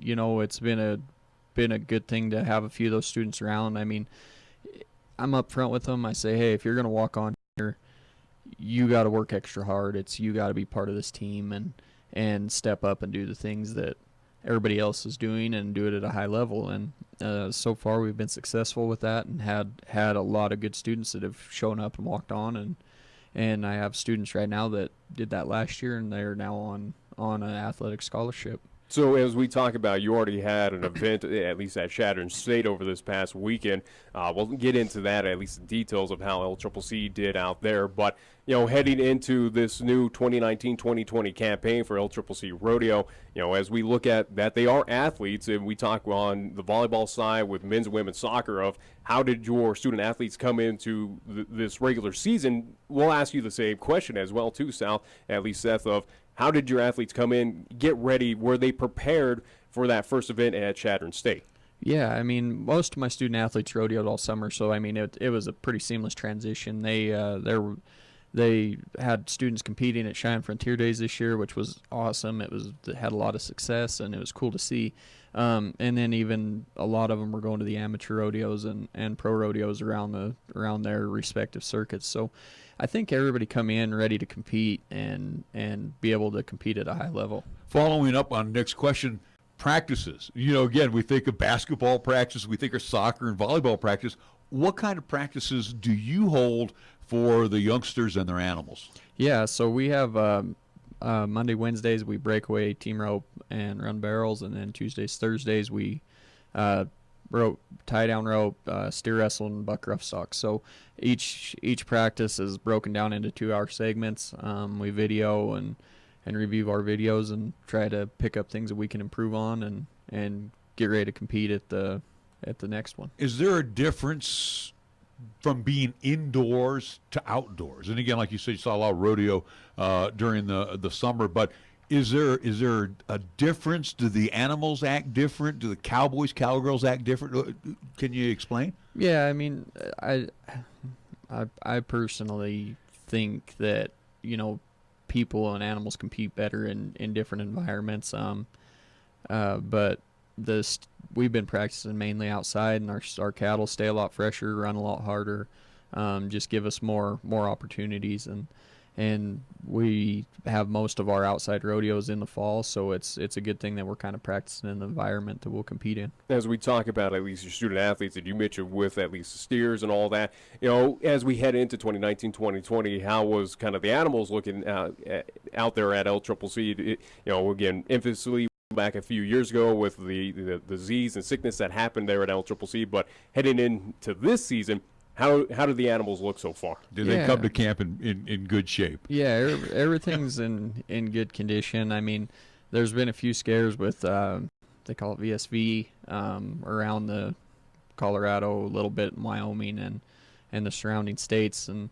it's been a good thing to have a few of those students around. I mean, I'm up front with them. I say, hey, if you're going to walk on here, you got to work extra hard. You got to be part of this team and step up and do the things that everybody else is doing and do it at a high level. And so far we've been successful with that and had a lot of good students that have shown up and walked on. And I have students right now that did that last year, and they're now on an athletic scholarship. So as we talk about, you already had an event, at least at Chadron State over this past weekend. We'll get into that, at least the details of how LCCC did out there. But, heading into this new 2019-2020 campaign for LCCC Rodeo, as we look at that, they are athletes, and we talk on the volleyball side with men's and women's soccer of how did your student athletes come into this regular season. We'll ask you the same question as well, too, Sal, at least Seth, of how did your athletes come in, get ready? Were they prepared for that first event at Chadron State? Yeah, I mean, most of my student athletes rodeoed all summer, so I mean, it was a pretty seamless transition. They had students competing at Cheyenne Frontier Days this year, which was awesome. It had a lot of success, and it was cool to see. And then even a lot of them were going to the amateur rodeos and pro rodeos around their respective circuits. So I think everybody come in ready to compete and be able to compete at a high level. Following up on Nick's question, practices. Again, we think of basketball practice, we think of soccer and volleyball practice. What kind of practices do you hold for the youngsters and their animals? Yeah, so we have Monday, Wednesdays we break away, team rope, and run barrels, and then Tuesdays, Thursdays we rope, tie down rope, steer wrestle, and buck rough stock. So each practice is broken down into 2-hour segments. We video and review our videos and try to pick up things that we can improve on and get ready to compete at the next one. Is there a difference from being indoors to outdoors? And again, like you said, you saw a lot of rodeo during the summer, but is there a difference? Do the animals act different? Do the cowboys, cowgirls act different? Can you explain? Yeah, I mean, I personally think that people and animals compete better in different environments. But we've been practicing mainly outside, and our cattle stay a lot fresher, run a lot harder, just give us more opportunities, and we have most of our outside rodeos in the fall, so it's a good thing that we're kind of practicing in the environment that we'll compete in. As we talk about at least your student athletes that you mentioned with at least the steers and all that, as we head into 2019-2020, how was kind of the animals looking out there at LCCC? Again, infamously back a few years ago with the disease and sickness that happened there at LCCC, but heading into this season, how do the animals look so far? Do they come to camp in good shape? Yeah, everything's in good condition. I mean, there's been a few scares with they call it VSV around the Colorado, a little bit in Wyoming and the surrounding states, and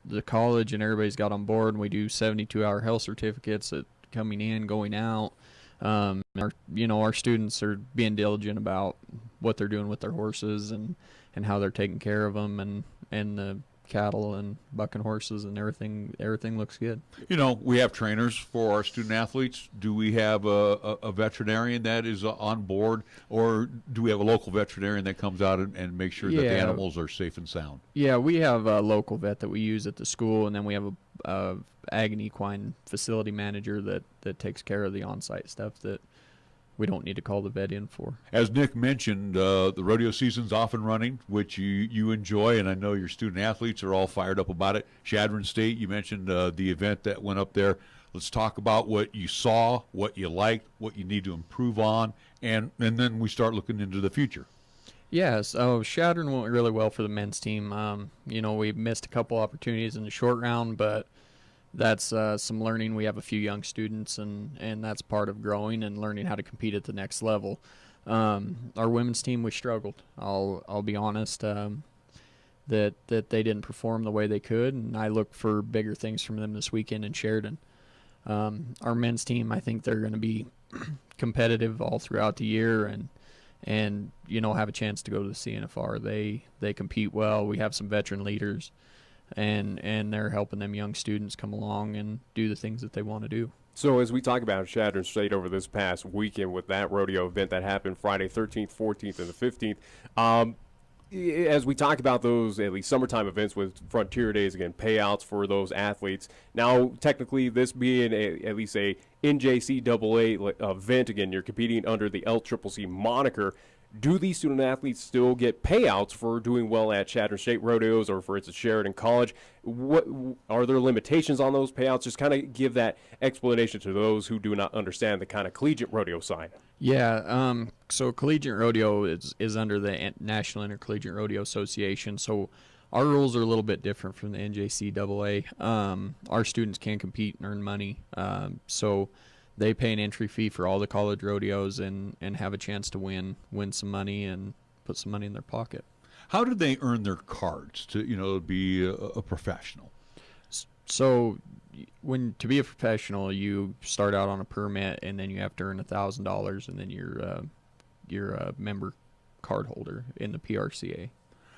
the college and everybody's got on board, and we do 72-hour health certificates at coming in, going out. Our students are being diligent about what they're doing with their horses and how they're taking care of them and the cattle and bucking horses, and everything looks good. We have trainers for our student athletes. Do we have a veterinarian that is on board, or do we have a local veterinarian that comes out and makes sure that the animals are safe and sound? Yeah, we have a local vet that we use at the school, and then we have a ag and equine facility manager that takes care of the on-site stuff that we don't need to call the vet in for. As Nick mentioned, the rodeo season's off and running, which you enjoy, and I know your student athletes are all fired up about it. Chadron State, you mentioned the event that went up there. Let's talk about what you saw, what you liked, what you need to improve on, and then we start looking into the future. Yeah, so Chadron went really well for the men's team. We missed a couple opportunities in the short round, but that's some learning. We have a few young students, and that's part of growing and learning how to compete at the next level. Our women's team, we struggled. I'll be honest, that they didn't perform the way they could, and I look for bigger things from them this weekend in Sheridan. Our men's team, I think they're going to be competitive all throughout the year, and have a chance to go to the CNFR. They compete well. We have some veteran leaders, and they're helping them young students come along and do the things that they want to do. So as we talk about Chadron State over this past weekend with that rodeo event that happened Friday 13th, 14th, and the 15th, as we talk about those at least summertime events with Frontier Days, again, payouts for those athletes. Now, technically, this being at least a NJCAA event, again, you're competing under the LCCC moniker. Do these student athletes still get payouts for doing well at Chadron State rodeos or, for instance, Sheridan College? What are there limitations on those payouts? Just kind of give that explanation to those who do not understand the kind of collegiate rodeo side. Yeah, so collegiate rodeo is under the National Intercollegiate Rodeo Association, so our rules are a little bit different from the NJCAA. Our students can compete and earn money, so they pay an entry fee for all the college rodeos and have a chance to win some money and put some money in their pocket. How do they earn their cards to be a professional? So to be a professional, you start out on a permit, and then you have to earn $1,000, and then you're a member card holder in the PRCA.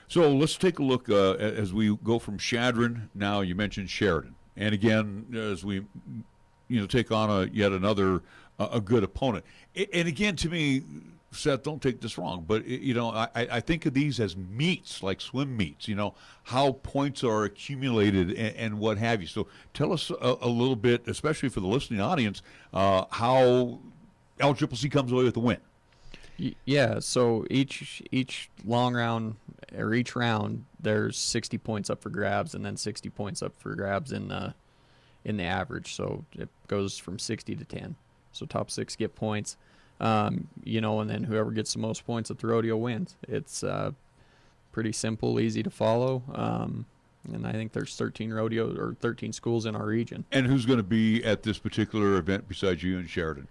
So let's take a look as we go from Chadron. Now you mentioned Sheridan, and again as we take on yet another a good opponent. And again, to me, Seth, don't take this wrong, but I think of these as meets, like swim meets. How points are accumulated and what have you. So tell us a little bit, especially for the listening audience, how LCCC comes away with the win. Yeah, so each long round or each round, there's 60 points up for grabs, and then 60 points up for grabs in the average. So it goes from 60 to 10. So top 6 get points, and then whoever gets the most points at the rodeo wins. It's pretty simple, easy to follow, and I think there's 13 schools in our region. And who's going to be at this particular event besides you and Sheridan?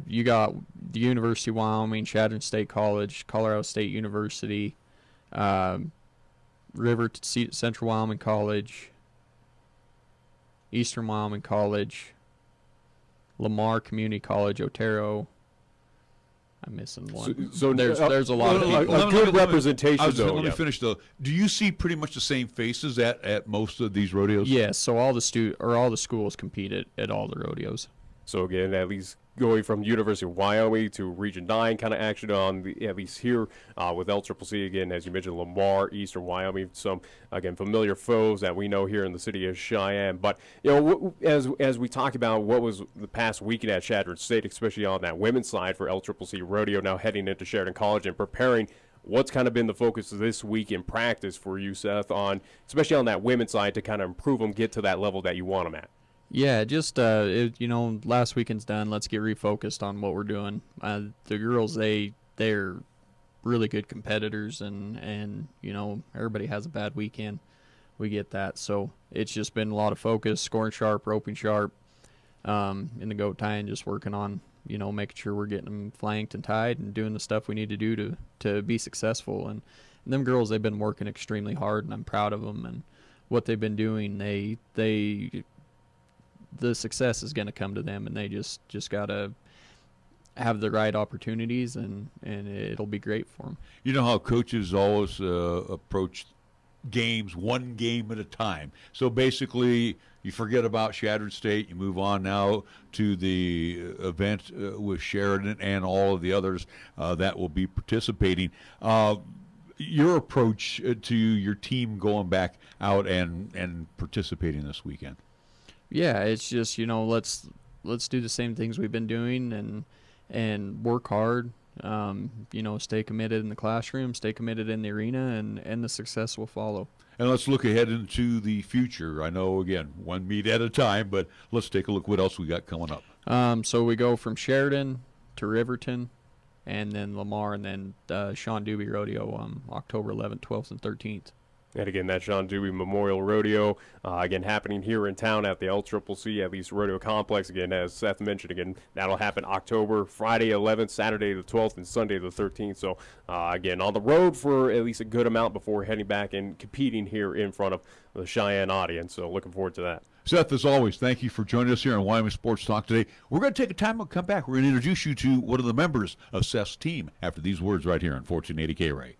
You got the University of Wyoming, Chadron State College, Colorado State University, Central Wyoming College, Eastern Wyoming College, Lamar Community College, Otero. I'm missing one. So there's a lot of people. A good representation, let me finish, though. Do you see pretty much the same faces at most of these rodeos? Yes, so all the schools compete at all the rodeos. So again, at least going from University of Wyoming to Region 9 kind of action on at least here with LCCC, again, as you mentioned, Lamar, Eastern Wyoming, some, again, familiar foes that we know here in the city of Cheyenne. But, as we talk about what was the past weekend at Chadron State, especially on that women's side for LCCC Rodeo, now heading into Sheridan College and preparing, what's kind of been the focus of this week in practice for you, Seth, especially on that women's side to kind of improve them, get to that level that you want them at? Yeah, just last weekend's done. Let's get refocused on what we're doing. The girls, they're really good competitors, and everybody has a bad weekend. We get that, so it's just been a lot of focus, scoring sharp, roping sharp, in the goat tie, and just working on making sure we're getting them flanked and tied and doing the stuff we need to do to be successful. And them girls, they've been working extremely hard, and I'm proud of them and what they've been doing. The success is going to come to them, and they just got to have the right opportunities, and it'll be great for them. You know how coaches always approach games one game at a time. So basically, you forget about Chadron State, you move on now to the event with Sheridan and all of the others that will be participating. Your approach to your team going back out and participating this weekend? Yeah, it's just let's do the same things we've been doing, and work hard. Stay committed in the classroom, stay committed in the arena, and the success will follow. And let's look ahead into the future. I know, again, one meet at a time, but let's take a look what else we got coming up. So we go from Sheridan to Riverton, and then Lamar, and then Sean Doobie Rodeo October 11th, 12th, and 13th. And again, that Sean Dewey Memorial Rodeo, again, happening here in town at the LCCC, at least Rodeo Complex. Again, as Seth mentioned, again, that'll happen October, Friday 11th, Saturday the 12th, and Sunday the 13th. So, again, on the road for at least a good amount before heading back and competing here in front of the Cheyenne audience. So, looking forward to that. Seth, as always, thank you for joining us here on Wyoming Sports Talk today. We're going to take a time and come back. We're going to introduce you to one of the members of Seth's team after these words right here on 1480 KRAE.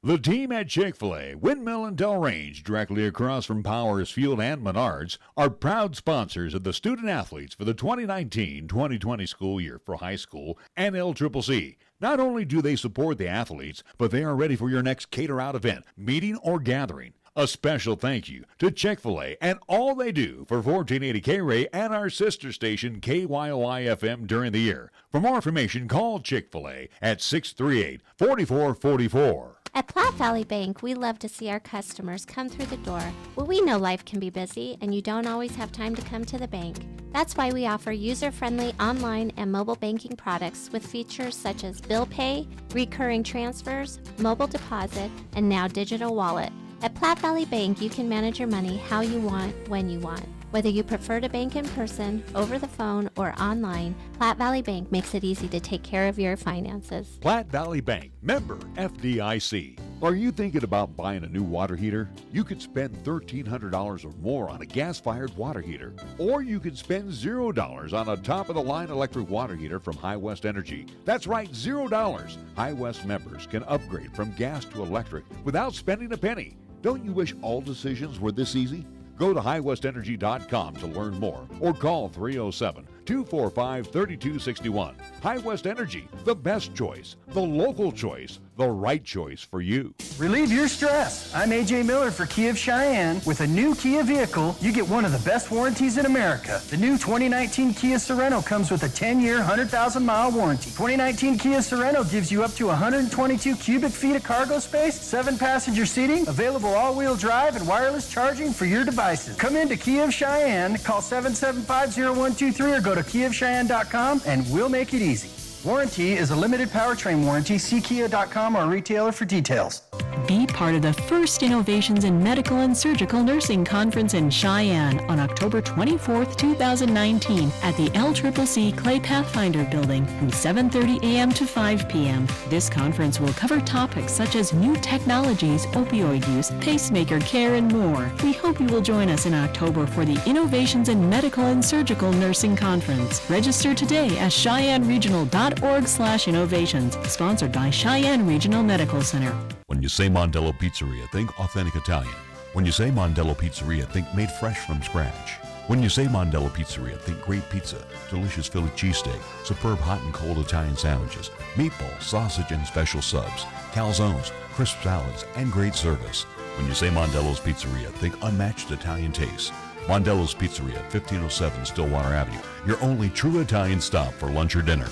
The team at Chick-fil-A, Windmill and Del Range, directly across from Powers Field and Menards, are proud sponsors of the student-athletes for the 2019-2020 school year for high school and LCCC. Not only do they support the athletes, but they are ready for your next cater-out event, meeting, or gathering. A special thank you to Chick-fil-A and all they do for 1480 KRAE and our sister station KYOI-FM during the year. For more information, call Chick-fil-A at 638-4444. At Platte Valley Bank, we love to see our customers come through the door. Well, we know life can be busy and you don't always have time to come to the bank. That's why we offer user-friendly online and mobile banking products with features such as bill pay, recurring transfers, mobile deposit, and now digital wallet. At Platte Valley Bank, you can manage your money how you want, when you want. Whether you prefer to bank in person, over the phone, or online, Platte Valley Bank makes it easy to take care of your finances. Platte Valley Bank, member FDIC. Are you thinking about buying a new water heater? You could spend $1,300 or more on a gas-fired water heater. Or you could spend $0 on a top-of-the-line electric water heater from High West Energy. That's right, $0. High West members can upgrade from gas to electric without spending a penny. Don't you wish all decisions were this easy? Go to highwestenergy.com to learn more or call 307-245-3261. High West Energy, the best choice, the local choice, the right choice for you. Relieve your stress. I'm AJ Miller for Kia of Cheyenne. With a new Kia vehicle, you get one of the best warranties in America. The new 2019 Kia Sorento comes with a 10-year, 100,000-mile warranty. 2019 Kia Sorento gives you up to 122 cubic feet of cargo space, 7-passenger seating, available all-wheel drive, and wireless charging for your devices. Come into Kia of Cheyenne, call 775-0123 or go to KiaofCheyenne.com and we'll make it easy. Warranty is a limited powertrain warranty. See Kia.com or a retailer for details. Be part of the first Innovations in Medical and Surgical Nursing Conference in Cheyenne on October 24th, 2019 at the LCCC Clay Pathfinder Building from 7:30 a.m. to 5 p.m. This conference will cover topics such as new technologies, opioid use, pacemaker care, and more. We hope you will join us in October for the Innovations in Medical and Surgical Nursing Conference. Register today at CheyenneRegional.org/innovations. Sponsored by Cheyenne Regional Medical Center. When you say Mondello Pizzeria, think authentic Italian. When you say Mondello Pizzeria, think made fresh from scratch. When you say Mondello Pizzeria, think great pizza, delicious Philly cheesesteak, superb hot and cold Italian sandwiches, meatballs, sausage, and special subs, calzones, crisp salads, and great service. When you say Mondello's Pizzeria, think unmatched Italian taste. Mondello's Pizzeria, 1507 Stillwater Avenue, your only true Italian stop for lunch or dinner.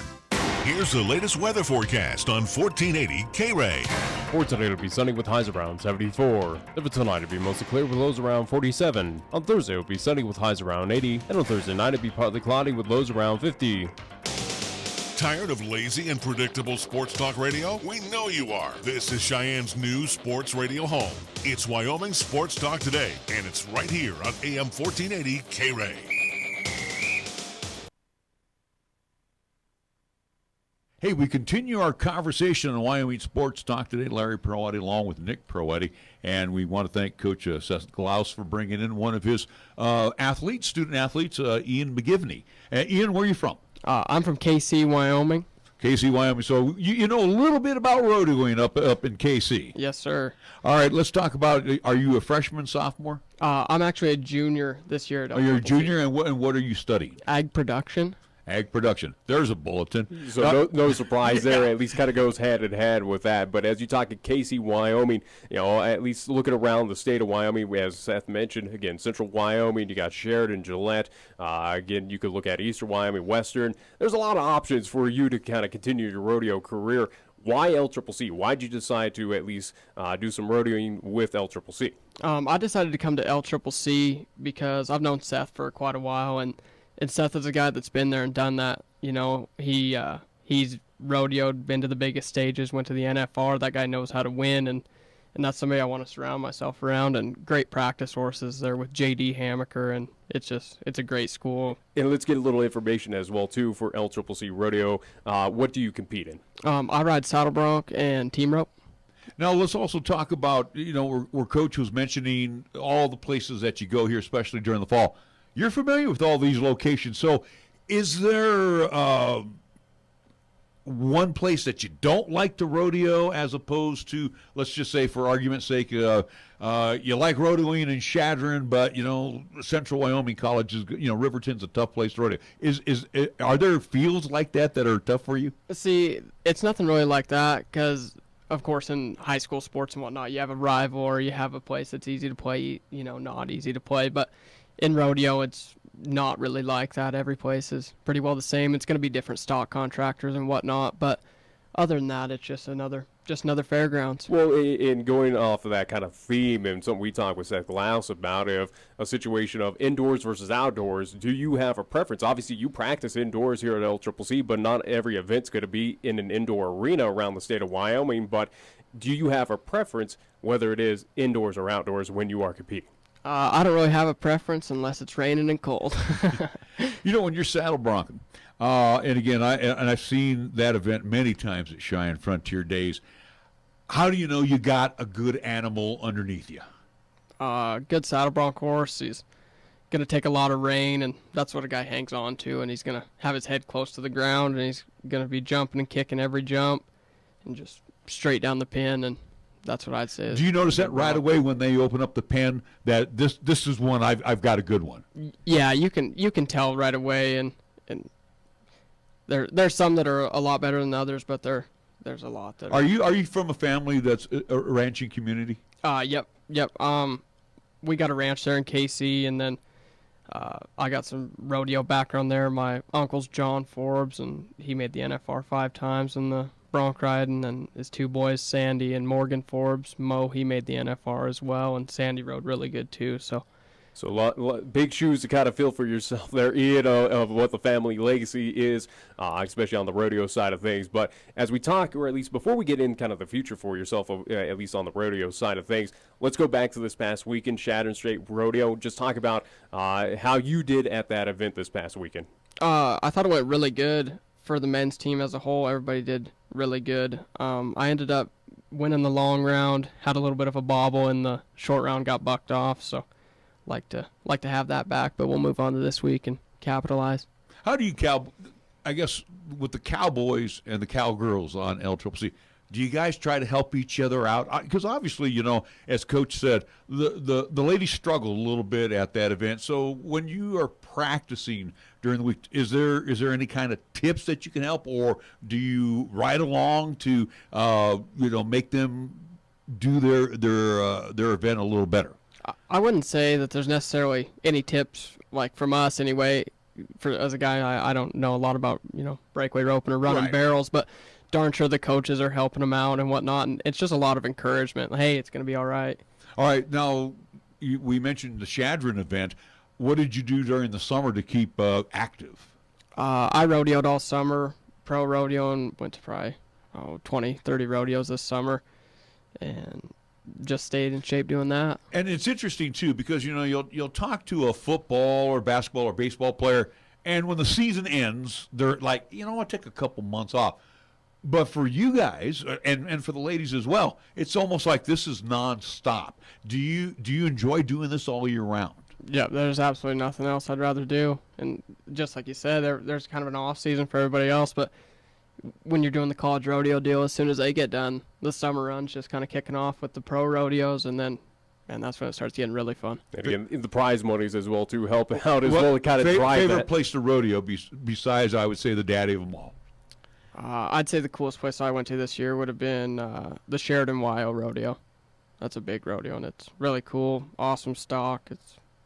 Here's the latest weather forecast on 1480 KRAE. For today, it'll be sunny with highs around 74. For tonight, it'll be mostly clear with lows around 47. On Thursday, it'll be sunny with highs around 80. And on Thursday night, it'll be partly cloudy with lows around 50. Tired of lazy and predictable sports talk radio? We know you are. This is Cheyenne's new sports radio home. It's Wyoming Sports Talk Today, and it's right here on AM 1480 KRAE. Hey, we continue our conversation on Wyoming Sports Talk today. Larry Perlotti along with Nick Perlotti. And we want to thank Coach Seth Glause for bringing in one of his student athletes, Ian McGivney. Ian, where are you from? I'm from KC, Wyoming. KC, Wyoming. So you know a little bit about rodeoing up in KC. Yes, sir. All right, let's talk about, are you a freshman, sophomore? I'm actually a junior this year. You're a junior, and what are you studying? Ag production. Ag production. There's a bulletin. So no surprise there. At least kind of goes hand in hand with that. But as you talk at KC, Wyoming, at least looking around the state of Wyoming, as Seth mentioned, again, Central Wyoming, you got Sheridan, Gillette. Again, you could look at Eastern Wyoming, Western. There's a lot of options for you to kind of continue your rodeo career. Why LCCC? Why did you decide to at least do some rodeoing with LCCC? I decided to come to LCCC because I've known Seth for quite a while, and Seth is a guy that's been there and done that. He's rodeoed, been to the biggest stages, went to the NFR. That guy knows how to win, and that's somebody I want to surround myself around. And great practice horses there with J.D. Hammaker, and it's a great school. And let's get a little information as well, too, for LCCC Rodeo. What do you compete in? I ride saddle bronc and team rope. Now, let's also talk about, where Coach was mentioning all the places that you go here, especially during the fall. You're familiar with all these locations. So is there one place that you don't like to rodeo as opposed to, let's just say for argument's sake, you like rodeoing in Chadron, but, Central Wyoming College is, Riverton's a tough place to rodeo. Are there fields like that are tough for you? See, it's nothing really like that because, of course, in high school sports and whatnot, you have a rival or you have a place that's easy to play, not easy to play. But in rodeo, it's not really like that. Every place is pretty well the same. It's going to be different stock contractors and whatnot, but other than that, it's just another fairgrounds. Well, in going off of that kind of theme and something we talked with Seth Glause about, of a situation of indoors versus outdoors, do you have a preference? Obviously, you practice indoors here at LCCC, but not every event's going to be in an indoor arena around the state of Wyoming. But do you have a preference, whether it is indoors or outdoors, when you are competing? I don't really have a preference unless it's raining and cold. When you're saddle bronching, and again, I've seen that event many times at Cheyenne Frontier Days. How do you know you got a good animal underneath you? Good saddle bronc horse. He's going to take a lot of rain, and that's what a guy hangs on to, and he's going to have his head close to the ground, and he's going to be jumping and kicking every jump and just straight down the pin, and that's what I'd say. Do you notice that right away when they open up the pen that this is one I've got a good one? Yeah, you can tell right away, and there's some that are a lot better than others, but there's a lot that are you from a family that's a ranching community? Yep. We got a ranch there in KC, and then I got some rodeo background there. My uncle's John Forbes, and he made the NFR 5 times in the bronc riding, and his two boys, Sandy and Morgan Forbes. Mo, he made the NFR as well, and Sandy rode really good too. So a lot big shoes to kind of fill for yourself there, Ian, of what the family legacy is, especially on the rodeo side of things. But as we talk, or at least before we get in kind of the future for yourself, at least on the rodeo side of things, let's go back to this past weekend, Chadron State Rodeo. Just talk about how you did at that event this past weekend. I thought it went really good for the men's team as a whole. Everybody did really good. I ended up winning the long round, had a little bit of a bobble in the short round, got bucked off, so like to have that back, but we'll move on to this week and capitalize. How do you I guess with the cowboys and the cowgirls on LCCC, do you guys try to help each other out? Because obviously, as Coach said, the ladies struggled a little bit at that event. So when you are practicing during the week, is there any kind of tips that you can help, or do you ride along to make them do their event a little better? I wouldn't say that there's necessarily any tips like from us anyway. As a guy, I don't know a lot about breakaway roping or running barrels, but darn sure the coaches are helping them out and whatnot, and it's just a lot of encouragement. Hey, it's going to be all right. All right, now we mentioned the Chadron event. What did you do during the summer to keep active? I rodeoed all summer, pro rodeo, and went to probably 20, 30 rodeos this summer, and just stayed in shape doing that. And it's interesting too because you'll talk to a football or basketball or baseball player, and when the season ends, they're like, I take a couple months off. But for you guys and for the ladies as well, it's almost like this is nonstop. Do you enjoy doing this all year round? Yeah, there's absolutely nothing else I'd rather do. And just like you said, there's kind of an off season for everybody else, but when you're doing the college rodeo deal, as soon as they get done, the summer run's just kind of kicking off with the pro rodeos, and then and that's when it starts getting really fun. And again, the prize monies as well to help out as well to kind of drive favorite that. place to rodeo besides, I would say, the daddy of them all. I'd say the coolest place I went to this year would have been the Sheridan Wyoming Rodeo. That's a big rodeo, and it's really cool. Awesome stock.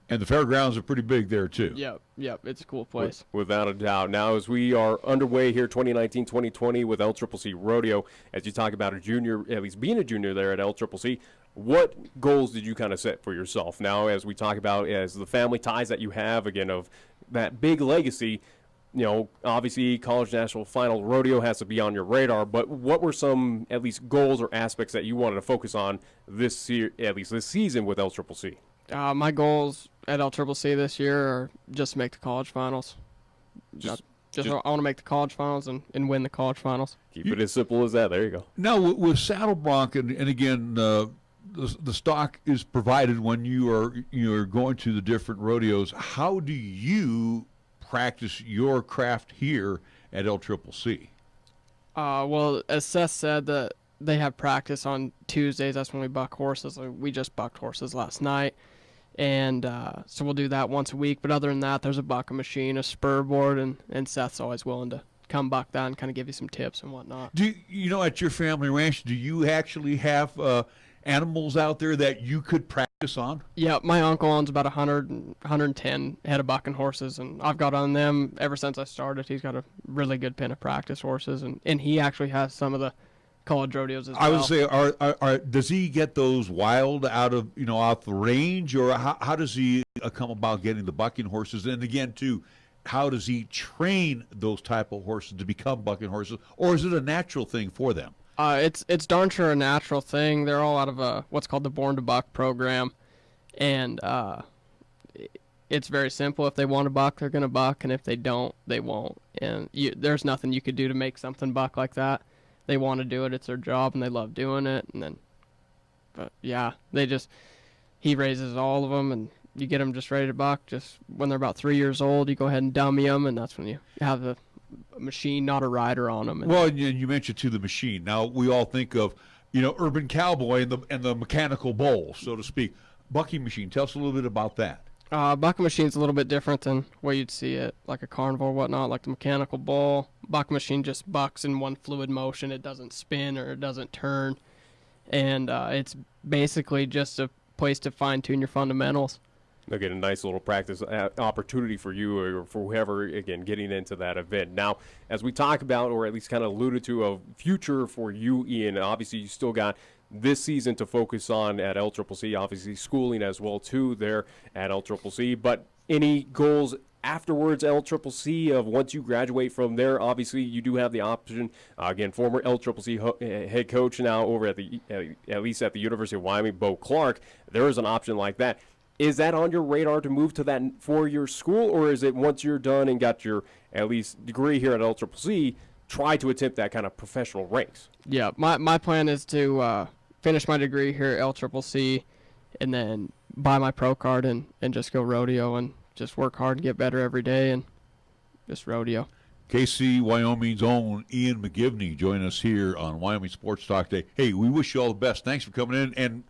And the fairgrounds are pretty big there, too. Yep. It's a cool place. Without a doubt. Now, as we are underway here, 2019-2020 with LCCC Rodeo, as you talk about a junior, at least being a junior there at LCCC, what goals did you kind of set for yourself? Now, as we talk about as the family ties that you have, again, of that big legacy, obviously college national final rodeo has to be on your radar, but what were some at least goals or aspects that you wanted to focus on this year, at least this season with LCCC? My goals at LCCC this year are just to make the college finals. I want to make the college finals and win the college finals. Keep it as simple as that. There you go. Now, with Saddle Bronc, and again, the stock is provided when you're going to the different rodeos. How do you practice your craft here at LCCC? Well, as Seth said, that they have practice on Tuesdays. That's when we buck horses. We just bucked horses last night. And so we'll do that once a week. But other than that, there's a bucking machine, a spur board, and Seth's always willing to come buck that and kind of give you some tips and whatnot. Do at your family ranch, do you actually have animals out there that you could practice on? Yeah, my uncle owns about 110 head of bucking horses, and I've got on them ever since I started. He's got a really good pen of practice horses, and he actually has some of the college rodeos as well. I would say, does he get those wild out of off the range, or how does he come about getting the bucking horses? And again, too, how does he train those type of horses to become bucking horses, or is it a natural thing for them? It's darn sure a natural thing. They're all out of what's called the Born to Buck program, and it's very simple. If they want to buck, they're going to buck, and if they don't, they won't. And there's nothing you could do to make something buck like that. They want to do it. It's their job, and they love doing it. But yeah, he raises all of them, and you get them just ready to buck. Just when they're about 3 years old, you go ahead and dummy them, and that's when you have a machine, not a rider on them. Well, you mentioned the machine. Now we all think of Urban Cowboy and the mechanical bull, so to speak. Bucking machine. Tell us a little bit about that. Bucking machine's a little bit different than where you'd see it, like a carnival or whatnot, like the mechanical bull. Bucking machine just bucks in one fluid motion. It doesn't spin or it doesn't turn. And it's basically just a place to fine-tune your fundamentals. They'll get a nice little practice opportunity for you or for whoever, again, getting into that event. Now, as we talk about, or at least kind of alluded to, a future for you, Ian, obviously you still got this season to focus on at LCCC, obviously schooling as well, too, there at LCCC. But any goals afterwards, LCCC, of once you graduate from there? Obviously, you do have the option, again, former LCCC head coach now over at least at the University of Wyoming, Bo Clark. There is an option like that. Is that on your radar to move to that four-year school, or is it once you're done and got your at least degree here at LCCC, try to attempt that kind of professional ranks? Yeah, my plan is to finish my degree here at LCCC and then buy my pro card and just go rodeo and just work hard and get better every day and just rodeo. KC Wyoming's own Ian McGivney joining us here on Wyoming Sports Talk Day. Hey, we wish you all the best. Thanks for coming in. And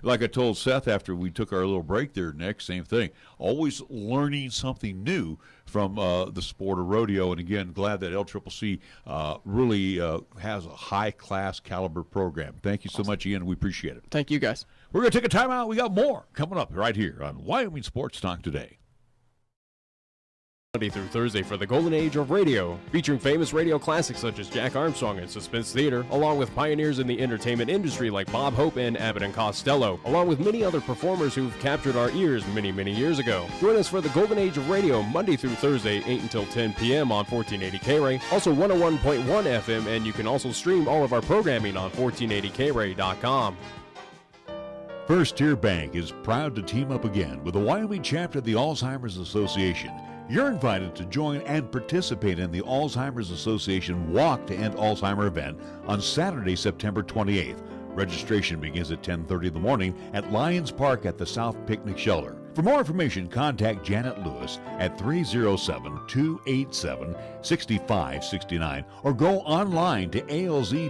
like I told Seth after we took our little break there, Nick, same thing. Always learning something new from the sport of rodeo. And again, glad that LCCC really has a high-class caliber program. Thank you so much, Ian. We appreciate it. Thank you, guys. We're going to take a timeout. We got more coming up right here on Wyoming Sports Talk Today. Monday through Thursday for the golden age of radio, featuring famous radio classics such as Jack Armstrong and Suspense Theater, along with pioneers in the entertainment industry like Bob Hope and Abbott and Costello, along with many other performers who've captured our ears many, many years ago. Join us for the golden age of radio Monday through Thursday, 8 until 10 p.m. on 1480 KRAE, also 101.1 FM, and you can also stream all of our programming on 1480krae.com. First Tier Bank is proud to team up again with the Wyoming chapter of the Alzheimer's Association. You're invited to join and participate in the Alzheimer's Association Walk to End Alzheimer event on Saturday, September 28th. Registration begins at 10:30 in the morning at Lions Park at the South Picnic Shelter. For more information, contact Janet Lewis at 307-287-6569 or go online to alz.org/walk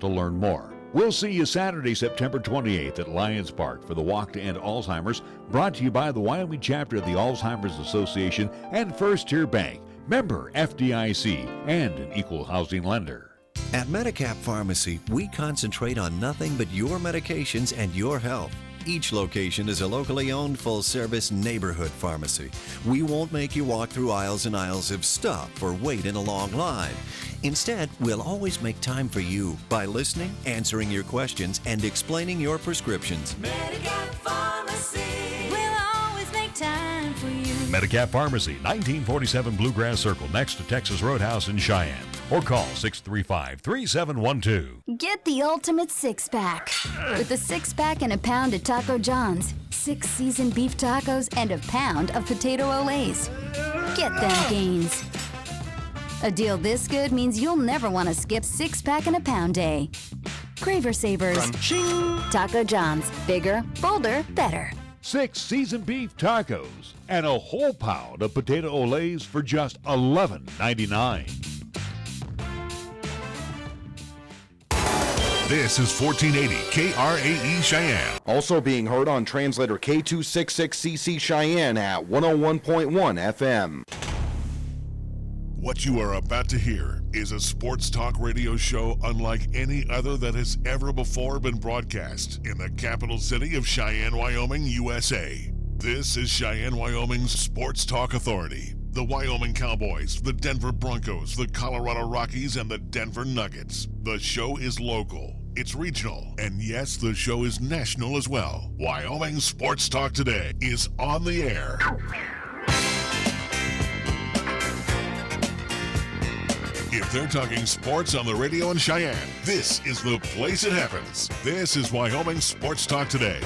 to learn more. We'll see you Saturday, September 28th at Lions Park for the Walk to End Alzheimer's, brought to you by the Wyoming chapter of the Alzheimer's Association and First Tier Bank, member FDIC, and an equal housing lender. At Medicap Pharmacy, we concentrate on nothing but your medications and your health. Each location is a locally owned full-service neighborhood pharmacy. We won't make you walk through aisles and aisles of stuff or wait in a long line. Instead, we'll always make time for you by listening, answering your questions, and explaining your prescriptions. Medicap Pharmacy. We'll always make time for you. Medicap Pharmacy, 1947 Bluegrass Circle, next to Texas Roadhouse in Cheyenne. Or call 635-3712. Get the ultimate six-pack. With a six-pack and a pound at Taco John's, 6 seasoned beef tacos, and a pound of potato olays. Get them gains. A deal this good means you'll never want to skip six-pack and a pound day. Craver Savers. Crunching. Taco John's. Bigger, bolder, better. 6 seasoned beef tacos and a whole pound of potato olays for just $11.99. This is 1480 KRAE Cheyenne. Also being heard on translator K266CC Cheyenne at 101.1 FM. What you are about to hear is a sports talk radio show unlike any other that has ever before been broadcast in the capital city of Cheyenne, Wyoming, USA. This is Cheyenne, Wyoming's Sports Talk Authority. The Wyoming Cowboys, the Denver Broncos, the Colorado Rockies, and the Denver Nuggets. The show is local, it's regional, and yes, the show is national as well. Wyoming Sports Talk Today is on the air. If they're talking sports on the radio in Cheyenne, this is the place it happens. This is Wyoming Sports Talk Today.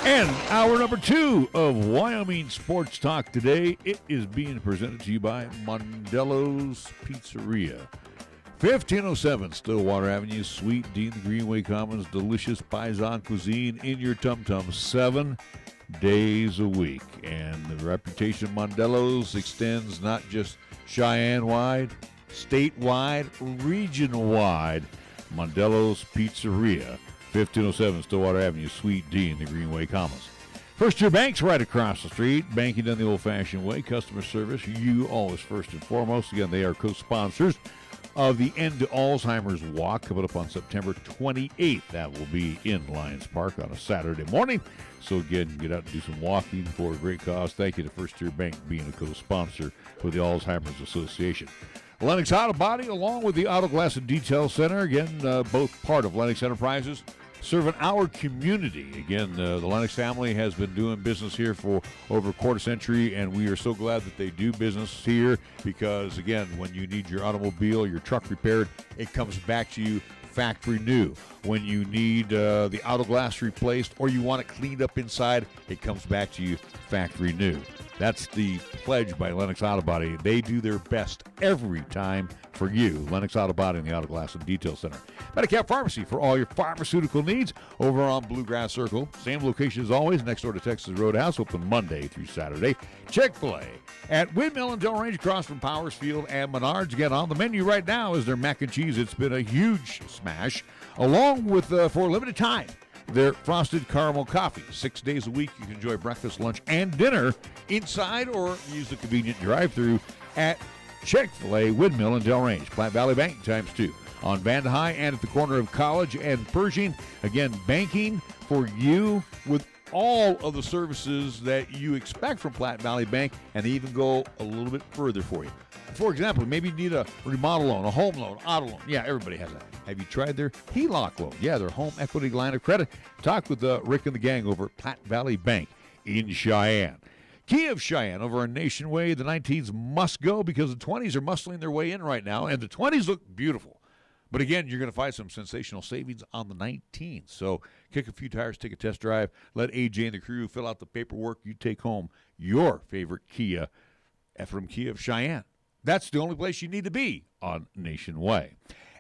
And hour number 2 of Wyoming Sports Talk Today, it is being presented to you by Mondello's Pizzeria. 1507 Stillwater Avenue, Suite D in the Greenway Commons, delicious Paisan cuisine in your tum-tum 7 days a week. And the reputation of Mondello's extends not just Cheyenne-wide, statewide, region-wide. Mondello's Pizzeria, 1507 Stillwater Avenue, Suite D in the Greenway Commons. First Tier Bank's right across the street. Banking done the old-fashioned way. Customer service, you always first and foremost. Again, they are co-sponsors of the End to Alzheimer's Walk coming up on September 28th. That will be in Lions Park on a Saturday morning. So again, get out and do some walking for a great cause. Thank you to First Tier Bank being a co-sponsor with the Alzheimer's Association. Lennox Auto Body, along with the Auto Glass and Detail Center, again, both part of Lennox Enterprises, serving our community. Again, the Lennox family has been doing business here for over a quarter century, and we are so glad that they do business here because, again, when you need your automobile, your truck repaired, it comes back to you factory new. When you need the auto glass replaced or you want it cleaned up inside, it comes back to you factory new. That's the pledge by Lennox Auto Body. They do their best every time for you. Lennox Auto Body and the Auto Glass and Detail Center. Medicap Pharmacy for all your pharmaceutical needs over on Bluegrass Circle. Same location as always, next door to Texas Roadhouse, open Monday through Saturday. Chick-fil-A at Windmill and Delrange across from Powers Field and Menards. Again, on the menu right now is their mac and cheese. It's been a huge smash, along with, for a limited time, their frosted caramel coffee. 6 days a week, you can enjoy breakfast, lunch, and dinner inside or use the convenient drive-thru at Chick-fil-A, Windmill, and Delrange. Platte Valley Bank times 2 on Vanda High and at the corner of College and Pershing. Again, banking for you with all of the services that you expect from Platte Valley Bank, and they even go a little bit further for you. For example, maybe you need a remodel loan, a home loan, auto loan. Yeah, everybody has that. Have you tried their HELOC loan? Yeah, their home equity line of credit. Talk with Rick and the gang over at Platte Valley Bank in Cheyenne. Key of Cheyenne over on Nation Way. The 19s must go because the 20s are muscling their way in right now, and the 20s look beautiful. But again, you're going to find some sensational savings on the 19s. So kick a few tires, take a test drive, let AJ and the crew fill out the paperwork. You take home your favorite Kia from Key of Cheyenne. That's the only place you need to be on Nation Way.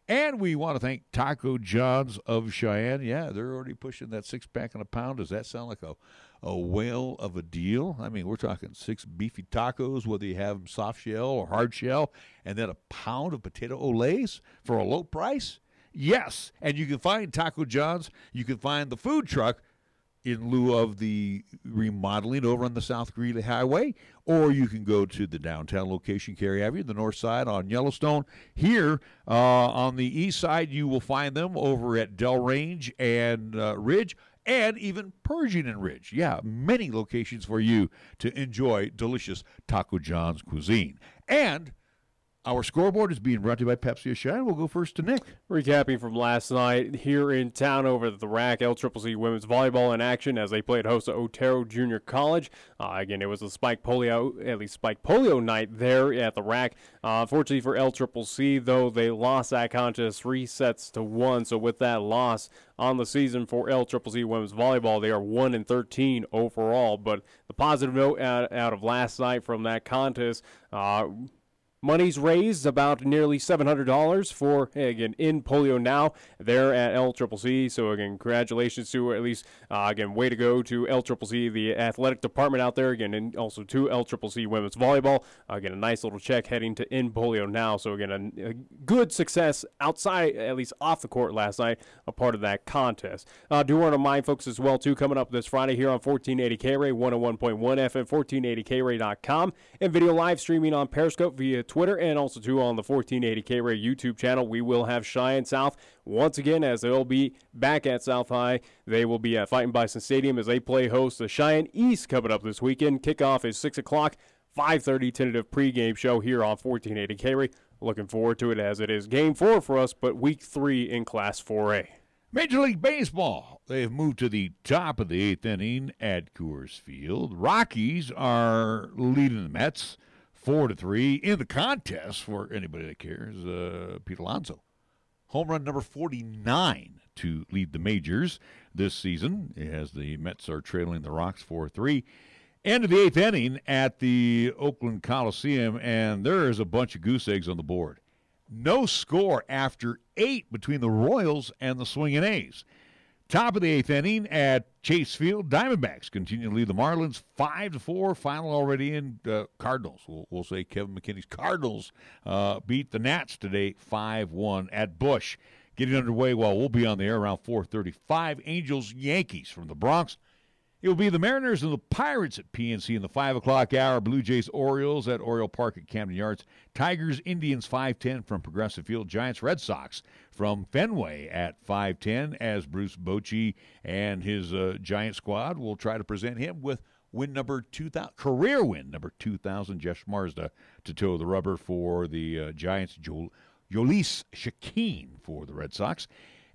And we want to thank Taco John's of Cheyenne. Yeah, they're already pushing that 6-pack and a pound. Does that sound like a whale of a deal? I mean, we're talking 6 beefy tacos, whether you have them soft shell or hard shell, and then a pound of potato olays for a low price. Yes, and you can find Taco John's. You can find the food truck in lieu of the remodeling over on the South Greeley Highway, or you can go to the downtown location, KRAE Avenue, the north side on Yellowstone. Here on the east side, you will find them over at Del Range and Ridge, and even Pershing and Ridge. Yeah, many locations for you to enjoy delicious Taco John's cuisine. And our scoreboard is being brought to you by Pepsi of Cheyenne. We'll go first to Nick. Recapping from last night here in town over at the RAC, LCCC women's volleyball in action as they played host to Otero Junior College. Again, it was a spike polio night there at the RAC. Unfortunately for LCCC, though, they lost that contest 3-1. So with that loss on the season for LCCC women's volleyball, they are 1-13 overall. But the positive note out of last night from that contest, money's raised about nearly $700 for, again, In Polio Now there at LCCC. So, again, congratulations to, at least, again, way to go to LCCC, the athletic department out there, again, and also to LCCC women's volleyball. Again, a nice little check heading to In Polio Now. So, again, a good success outside, at least off the court last night, a part of that contest. Do want to remind folks as well, too, coming up this Friday here on 1480 KRAE, 101.1 FM, 1480KRAE.com, and video live streaming on Periscope via Twitter, and also too on the 1480 KRAE YouTube channel. We will have Cheyenne South once again, as they'll be back at South High. They will be at Fighting Bison Stadium as they play host to Cheyenne East coming up this weekend. Kickoff is 6 o'clock, 5:30 tentative pregame show here on 1480 KRAE. Looking forward to it as it is game 4 for us, but week 3 in Class 4A. Major League Baseball, they've moved to the top of the 8th inning at Coors Field. Rockies are leading the Mets 4-3 in the contest. For anybody that cares, Pete Alonso, home run number 49 to lead the majors this season, as the Mets are trailing the Rocks 4-3. End of the 8th inning at the Oakland Coliseum, and there is a bunch of goose eggs on the board. No score after 8 between the Royals and the Swinging A's. Top of the 8th inning at Chase Field, Diamondbacks continue to lead the Marlins 5-4. Final already in. Cardinals, we'll say Kevin McKinney's Cardinals beat the Nats today 5-1 at Busch. Getting underway while we'll be on the air around 4:35. Angels, Yankees from the Bronx. It will be the Mariners and the Pirates at PNC in the 5 o'clock hour. Blue Jays, Orioles at Oriole Park at Camden Yards. Tigers, Indians 5:10 from Progressive Field. Giants, Red Sox from Fenway at 5:10 as Bruce Bochy and his Giant squad will try to present him with win number 2,000, career win number 2,000. Jeff Marsda to toe the rubber for the Giants. Yolis Shakeen for the Red Sox.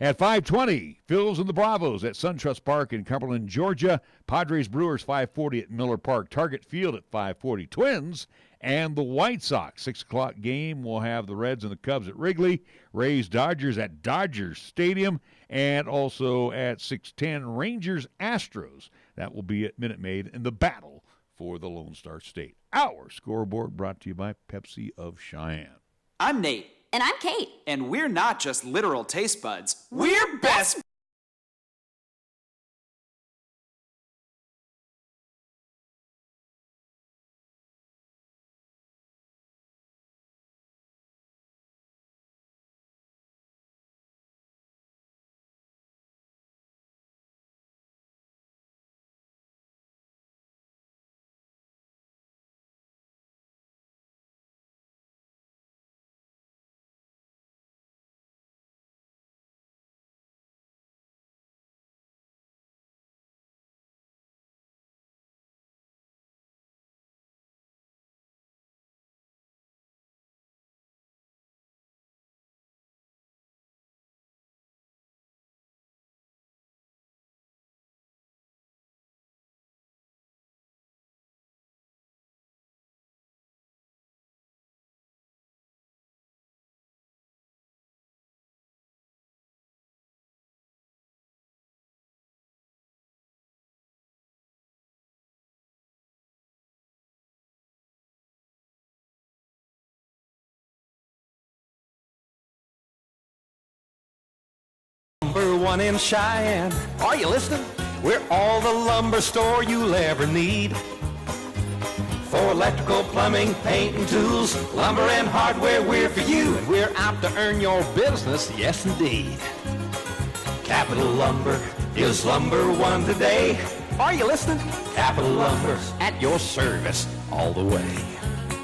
At 5:20, Phils and the Bravos at SunTrust Park in Cumberland, Georgia. Padres Brewers 5:40 at Miller Park. Target Field at 5:40. Twins and the White Sox. 6 o'clock game. We'll have the Reds and the Cubs at Wrigley. Rays Dodgers at Dodgers Stadium. And also at 6:10, Rangers Astros. That will be at Minute Maid in the battle for the Lone Star State. Our scoreboard brought to you by Pepsi of Cheyenne. I'm Nate. And I'm Kate. And we're not just literal taste buds. We're best. Number 1 in Cheyenne. Are you listening? We're all the lumber store you'll ever need. For electrical, plumbing, paint, and tools, lumber and hardware, we're for you. And we're out to earn your business, yes indeed. Capital Lumber is lumber one today. Are you listening? Capital Lumber's at your service all the way.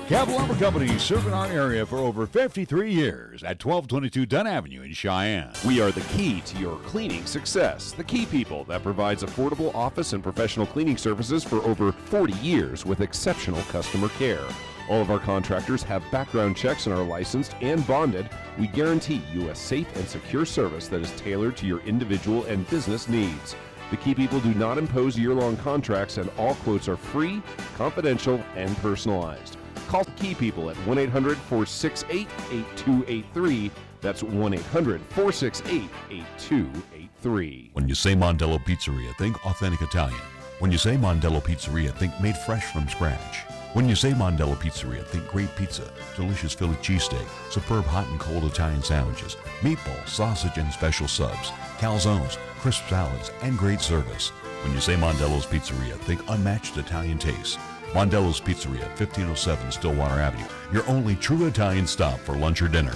Capital Lumber Company, serving our area for over 53 years at 1222 Dunn Avenue in Cheyenne. We are the key to your cleaning success. The Key People that provides affordable office and professional cleaning services for over 40 years with exceptional customer care. All of our contractors have background checks and are licensed and bonded. We guarantee you a safe and secure service that is tailored to your individual and business needs. The Key People do not impose year-long contracts, and all quotes are free, confidential, and personalized. Call the Key People at 1-800-468-8283. That's 1-800-468-8283. When you say Mondello Pizzeria, think authentic Italian. When you say Mondello Pizzeria, think made fresh from scratch. When you say Mondello Pizzeria, think great pizza, delicious Philly cheesesteak, superb hot and cold Italian sandwiches, meatballs, sausage, and special subs, calzones, crisp salads, and great service. When you say Mondello's Pizzeria, think unmatched Italian taste. Mondello's Pizzeria, 1507 Stillwater Avenue, your only true Italian stop for lunch or dinner.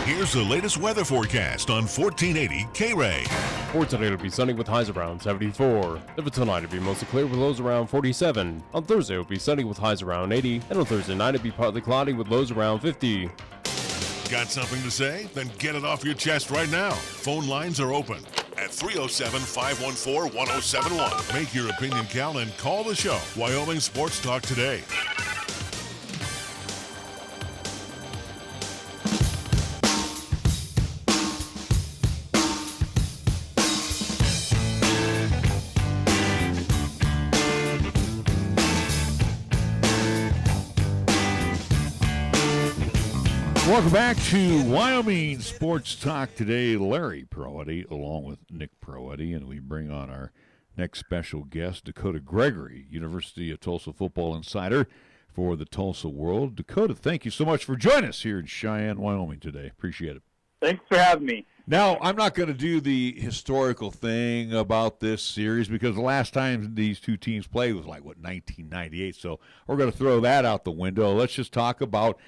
Here's the latest weather forecast on 1480 KRAE. For today, it'll be sunny with highs around 74. For tonight, it'll be mostly clear with lows around 47. On Thursday, it'll be sunny with highs around 80. And on Thursday night, it'll be partly cloudy with lows around 50. Got something to say? Then get it off your chest right now. Phone lines are open at 307-514-1071. Make your opinion count and call the show. Wyoming Sports Talk today. Welcome back to Wyoming Sports Talk today. Larry Peroetti along with Nick Peroetti, and we bring on our next special guest, Dekota Gregory, University of Tulsa football insider for the Tulsa World. Dekota, thank you so much for joining us here in Cheyenne, Wyoming today. Appreciate it. Thanks for having me. Now, I'm not going to do the historical thing about this series because the last time these two teams played was 1998. So we're going to throw that out the window. Let's just talk about,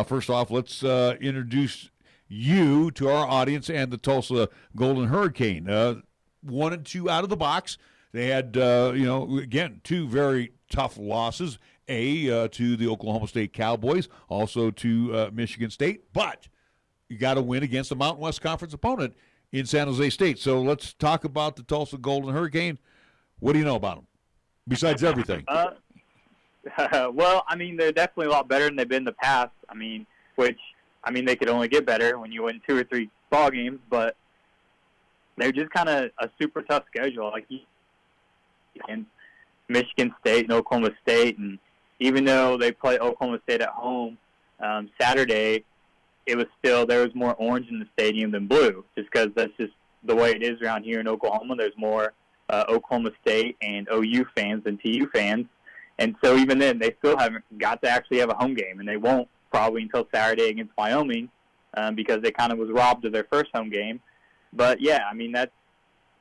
first off, let's introduce you to our audience and the Tulsa Golden Hurricane. 1-2 out of the box. They had, again, two very tough losses, to the Oklahoma State Cowboys, also to Michigan State, but you got to win against a Mountain West Conference opponent in San Jose State. So let's talk about the Tulsa Golden Hurricane. What do you know about them, besides everything? Well, they're definitely a lot better than they've been in the past. They could only get better when you win 2 or 3 ball games, but they're just kind of a super tough schedule. And Michigan State and Oklahoma State, and even though they play Oklahoma State at home Saturday, there was more orange in the stadium than blue, just because that's just the way it is around here in Oklahoma. There's more Oklahoma State and OU fans than TU fans. And so even then, they still haven't got to actually have a home game, and they won't probably until Saturday against Wyoming because they kind of was robbed of their first home game. But, yeah, that's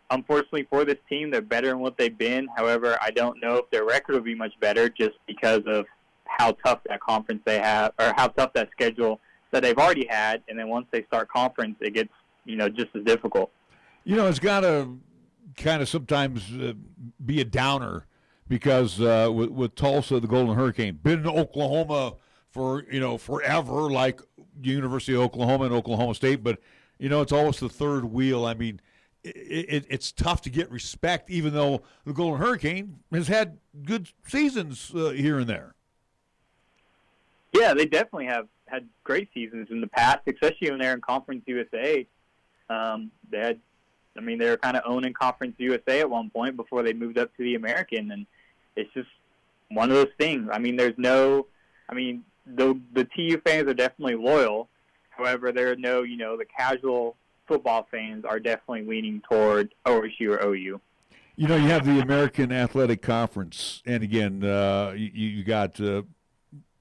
unfortunately for this team. They're better than what they've been. However, I don't know if their record will be much better just because of how tough that conference they have, or how tough that schedule that they've already had, and then once they start conference, it gets, just as difficult. It's got to kind of sometimes be a downer because with Tulsa, the Golden Hurricane, been in Oklahoma for, forever, like University of Oklahoma and Oklahoma State, but, it's almost the third wheel. It's tough to get respect, even though the Golden Hurricane has had good seasons here and there. Yeah, they definitely have had great seasons in the past, especially when they're in Conference USA. They were kind of owning Conference USA at one point before they moved up to the American, and it's just one of those things. The TU fans are definitely loyal. However, there are the casual football fans are definitely leaning toward OSU or OU. You have the American Athletic Conference, and again, you got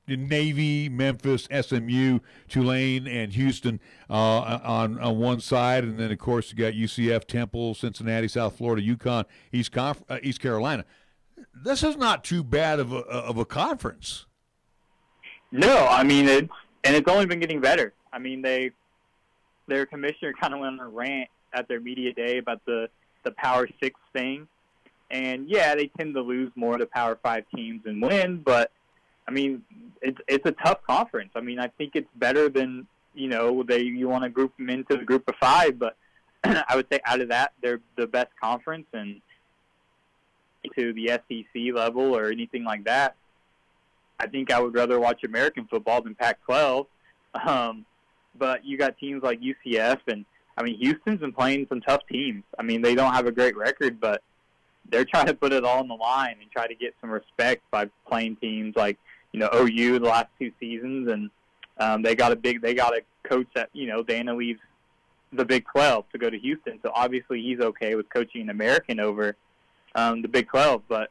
Navy, Memphis, SMU, Tulane, and Houston on one side, and then of course you got UCF, Temple, Cincinnati, South Florida, UConn, East Carolina. This is not too bad of a conference. No, I mean it's only been getting better. I mean their commissioner kind of went on a rant at their media day about the Power 6 thing, and yeah, they tend to lose more to Power 5 teams than win, but I mean it's a tough conference. I mean I think it's better than you want to group them into the group of 5, but I would say out of that they're the best conference, and to the SEC level or anything like that, I think I would rather watch American football than Pac-12. But you got teams like UCF, and I mean Houston's been playing some tough teams. I mean they don't have a great record, but they're trying to put it all on the line and try to get some respect by playing teams like OU the last 2 seasons, and they got a coach that Dana leaves the Big 12 to go to Houston, so obviously he's okay with coaching an American over the Big 12, but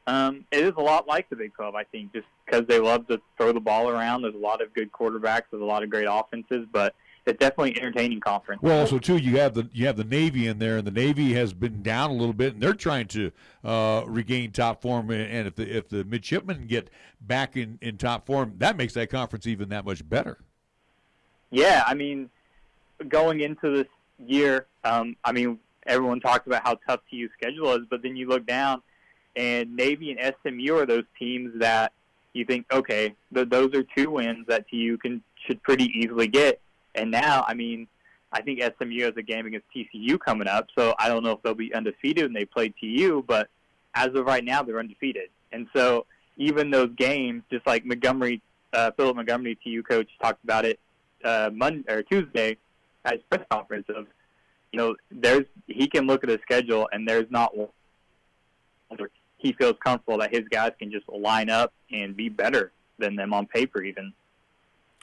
it is a lot like the Big 12, I think, just because they love to throw the ball around. There's a lot of good quarterbacks. There's a lot of great offenses, but it's definitely an entertaining conference. Well, also too, you have the Navy in there, and the Navy has been down a little bit, and they're trying to regain top form. And if the midshipmen get back in top form, that makes that conference even that much better. Yeah, I mean, going into this year, I mean, everyone talks about how tough TU's schedule is, but then you look down, and Navy and SMU are those teams that you think, okay, those are 2 wins that TU should pretty easily get. And now, I mean, I think SMU has a game against TCU coming up, so I don't know if they'll be undefeated when they play TU, but as of right now, they're undefeated. And so even those games, just like Montgomery, Philip Montgomery, TU coach, talked about it Monday or Tuesday at his press conference of, he can look at his schedule and there's not one where he feels comfortable that his guys can just line up and be better than them on paper even.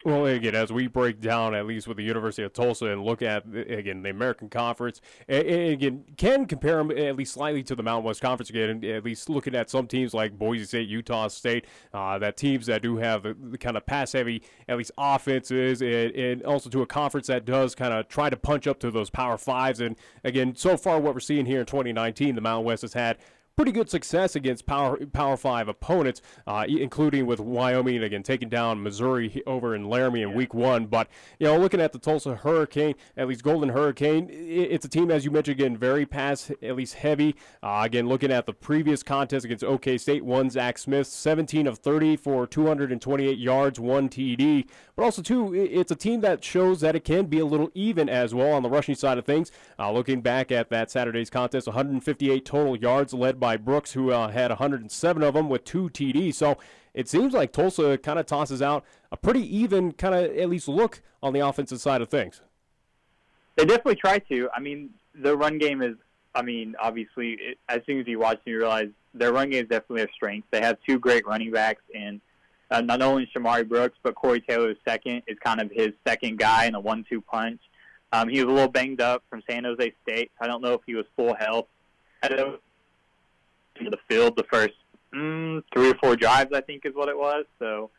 Well, again, as we break down, at least with the University of Tulsa, and look at, again, the American Conference, and again, can compare them at least slightly to the Mountain West Conference, again, at least looking at some teams like Boise State, Utah State, that teams that do have the kind of pass-heavy, at least offenses, and also to a conference that does kind of try to punch up to those Power 5s. And, again, so far what we're seeing here in 2019, the Mountain West has had pretty good success against Power 5 opponents, including with Wyoming, again, taking down Missouri over in Laramie in Week 1. But, looking at the Tulsa Hurricane, at least Golden Hurricane, it's a team, as you mentioned, again, very pass, at least heavy. Again, looking at the previous contest against OK State, one Zach Smith, 17 of 30 for 228 yards, 1 TD. But also, too, it's a team that shows that it can be a little even as well on the rushing side of things. Looking back at that Saturday's contest, 158 total yards led by Brooks, who had 107 of them with 2 TDs. So it seems like Tulsa kind of tosses out a pretty even kind of at least look on the offensive side of things. They definitely try to. I mean, the run game is, obviously, as soon as you watch it, you realize their run game is definitely a strength. They have 2 great running backs, and not only Shamari Brooks, but Corey Taylor II is kind of his second guy in a 1-2 punch. He was a little banged up from San Jose State. I don't know if he was full health. I don't know. To the field the first 3 or 4 drives, I think is what it was. So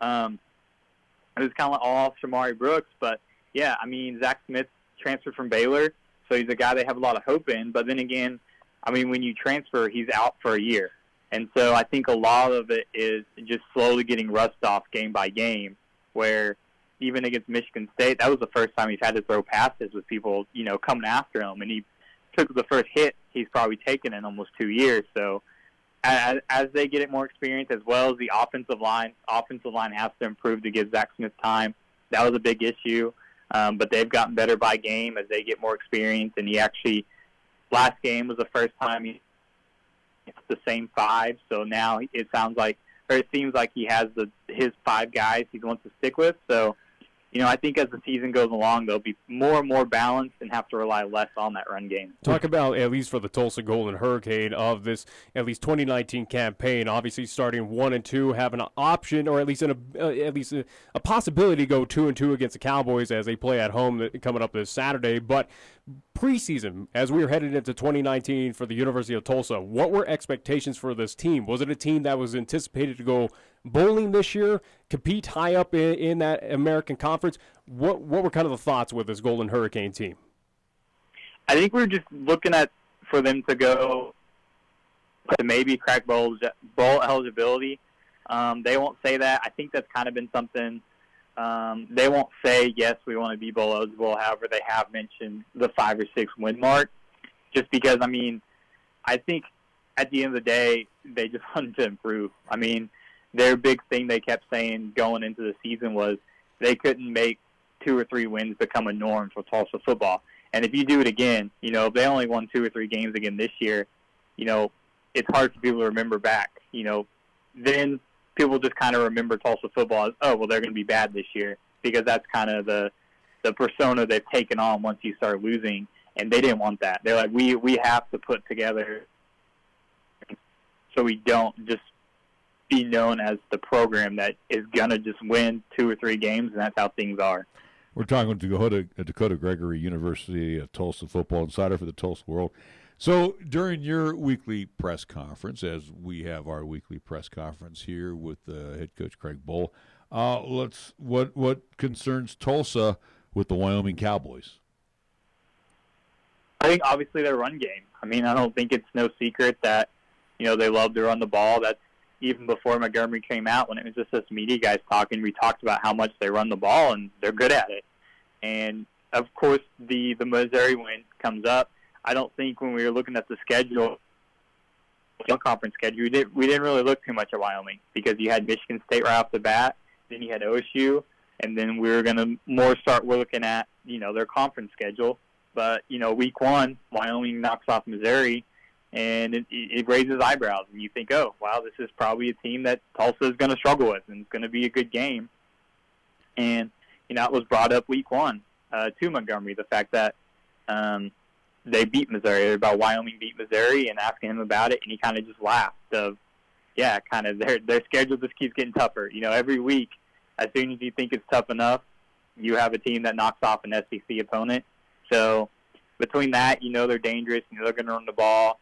it was kind of all Shamari Brooks. But, yeah, I mean, Zach Smith transferred from Baylor, so he's a guy they have a lot of hope in. But then again, I mean, when you transfer, he's out for a year. And so I think a lot of it is just slowly getting rust off game by game, where even against Michigan State, that was the first time he's had to throw passes with people, coming after him. And he took the first hit he's probably taken in almost 2 years. So as they get it more experience, as well as the offensive line has to improve to give Zach Smith time. That was a big issue. But they've gotten better by game as they get more experience. And he actually, last game was the first time he the same 5. So now it seems like he has his 5 guys he wants to stick with. So, I think as the season goes along, they'll be more and more balanced and have to rely less on that run game. Talk about, at least for the Tulsa Golden Hurricane, of this at least 2019 campaign, obviously starting 1-2, having an option, or at least a possibility to go 2-2 against the Cowboys as they play at home coming up this Saturday. But preseason, as we were headed into 2019 for the University of Tulsa, what were expectations for this team? Was it a team that was anticipated to go bowling this year, compete high up in that American Conference? What were kind of the thoughts with this Golden Hurricane team? I think we're just looking for them to go to maybe crack bowl eligibility. They won't say that. I think that's kind of been something. They won't say, yes, we want to be bowl eligible. However, they have mentioned the 5 or 6 win mark, just because, I mean, I think at the end of the day, they just wanted to improve. I mean, their big thing they kept saying going into the season was they couldn't make 2 or 3 wins become a norm for Tulsa football. And if you do it again, you know, if they only won 2 or 3 games again this year, you know, it's hard for people to remember back. You know, then people just kind of remember Tulsa football as, oh, well, they're going to be bad this year, because that's kind of the persona they've taken on once you start losing, and they didn't want that. They're like, we have to put together so we don't just be known as the program that is going to just win 2 or 3 games, and that's how things are. We're talking with Dekota Gregory, University of Tulsa football insider for the Tulsa World. So during your weekly press conference, as we have our weekly press conference here with head coach Craig Bull, what concerns Tulsa with the Wyoming Cowboys? I think obviously their run game. I mean, I don't think it's no secret that, you know, they love to run the ball. That's even before McGivney came out, when it was just us media guys talking, we talked about how much they run the ball, and they're good at it. And, of course, the Missouri win comes up. I don't think when we were looking at the schedule, the conference schedule, we didn't really look too much at Wyoming, because you had Michigan State right off the bat, then you had OSU, and then we were going to we're looking at, you know, their conference schedule. But, you know, week 1, Wyoming knocks off Missouri, and it raises eyebrows. And you think, oh, wow, this is probably a team that Tulsa is going to struggle with, and it's going to be a good game. And, you know, it was brought up week 1 to Montgomery, the fact that they beat Missouri, about Wyoming beat Missouri, and asking him about it, and he kind of just laughed of, yeah, kind of their schedule just keeps getting tougher. You know, every week, as soon as you think it's tough enough, you have a team that knocks off an SEC opponent. So between that, you know, they're dangerous, you know, they're going to run the ball.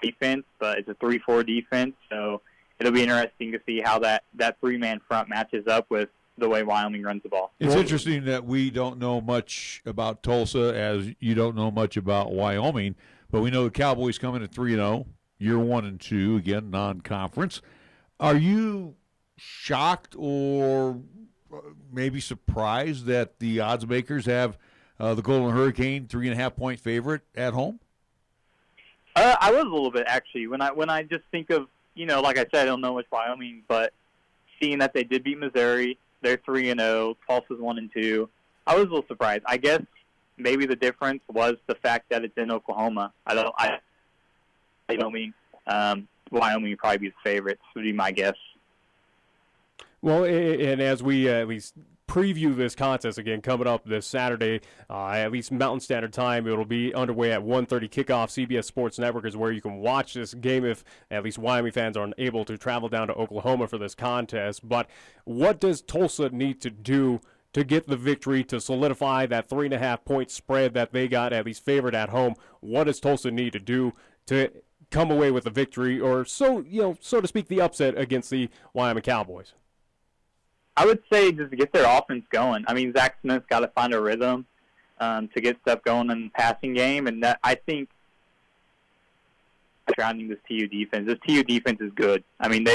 Defense, but it's a 3-4 defense, so it'll be interesting to see how that 3-man front matches up with the way Wyoming runs the ball. It's interesting that we don't know much about Tulsa, as you don't know much about Wyoming, but we know the Cowboys coming at 3-0, year 1 and 2, again, non-conference. Are you shocked or maybe surprised that the odds makers have the Golden Hurricane 3.5-point favorite at home? I was a little bit, actually. When I just think of, you know, like I said, I don't know much Wyoming, but seeing that they did beat Missouri, they're 3-0, Tulsa's 1-2, I was a little surprised. I guess maybe the difference was the fact that it's in Oklahoma. Wyoming would probably be the favorite, would be my guess. Well, and as we at least preview this contest again coming up this Saturday, at least Mountain Standard Time, it'll be underway at 1:30 kickoff. CBS Sports Network is where you can watch this game if at least Wyoming fans aren't able to travel down to Oklahoma for this contest. But what does Tulsa need to do to get the victory, to solidify that 3.5-point spread that they got at least favored at home? What does Tulsa need to do to come away with a victory, or so to speak, the upset against the Wyoming Cowboys? I would say just to get their offense going. I mean, Zach Smith's got to find a rhythm to get stuff going in the passing game, and that, I think, surrounding this TU defense. This TU defense is good. I mean,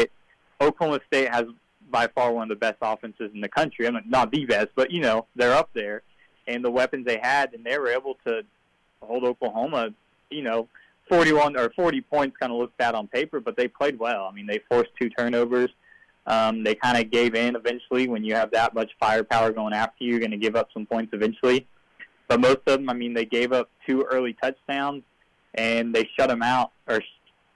Oklahoma State has by far one of the best offenses in the country. I mean, not the best, but, you know, they're up there. And the weapons they had, and they were able to hold Oklahoma, you know, 41 or 40 points kind of looks bad on paper, but they played well. I mean, they forced 2 turnovers. They kind of gave in eventually. When you have that much firepower going after you, you're going to give up some points eventually. But most of them, I mean, they gave up 2 early touchdowns, and they shut them out or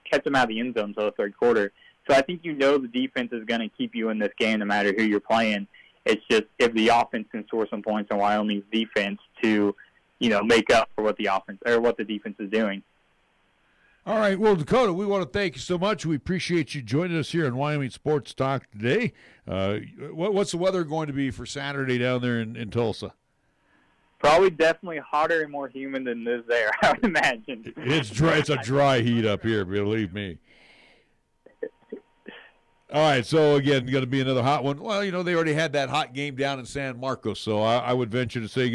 kept them out of the end zone until the third quarter. So I think you know the defense is going to keep you in this game no matter who you're playing. It's just if the offense can score some points on Wyoming's defense to, you know, make up for what the offense or what the defense is doing. All right, well, Dekota, we want to thank you so much. We appreciate you joining us here on Wyoming Sports Talk today. What's the weather going to be for Saturday down there in Tulsa? Probably definitely hotter and more humid than this there, I would imagine. It's dry. It's a dry heat up here, believe me. All right, so, again, going to be another hot one. Well, you know, they already had that hot game down in San Marcos, so I would venture to say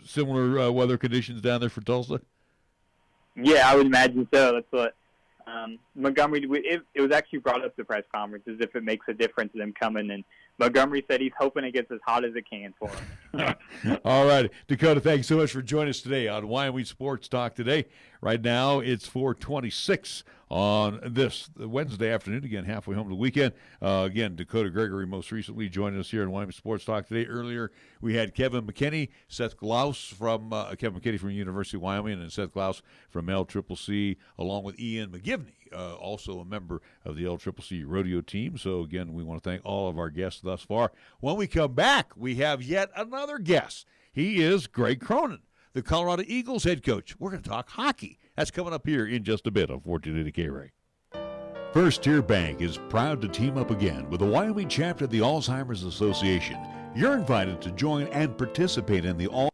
similar weather conditions down there for Tulsa. Yeah, I would imagine so. That's what Montgomery, it was actually brought up at the press conference as if it makes a difference to them coming, and Montgomery said he's hoping it gets as hot as it can for him. All right. Dekota, thanks so much for joining us today on Wyoming Sports Talk today. Right now, it's 4:26 on this Wednesday afternoon. Again, halfway home to the weekend. Again, Dekota Gregory most recently joining us here on Wyoming Sports Talk today. Earlier, we had Kevin McKinney, Seth Glause from Kevin McKinney from University of Wyoming, and Seth Glause from LCCC, along with Ian McGivney, also a member of the LCCC Rodeo team. So, again, we want to thank all of our guests thus far. When we come back, we have yet another guest. He is Greg Cronin, the Colorado Eagles head coach. We're going to talk hockey. That's coming up here in just a bit on 1480 KRAE. First Tier Bank is proud to team up again with the Wyoming chapter of the Alzheimer's Association. You're invited to join and participate in the All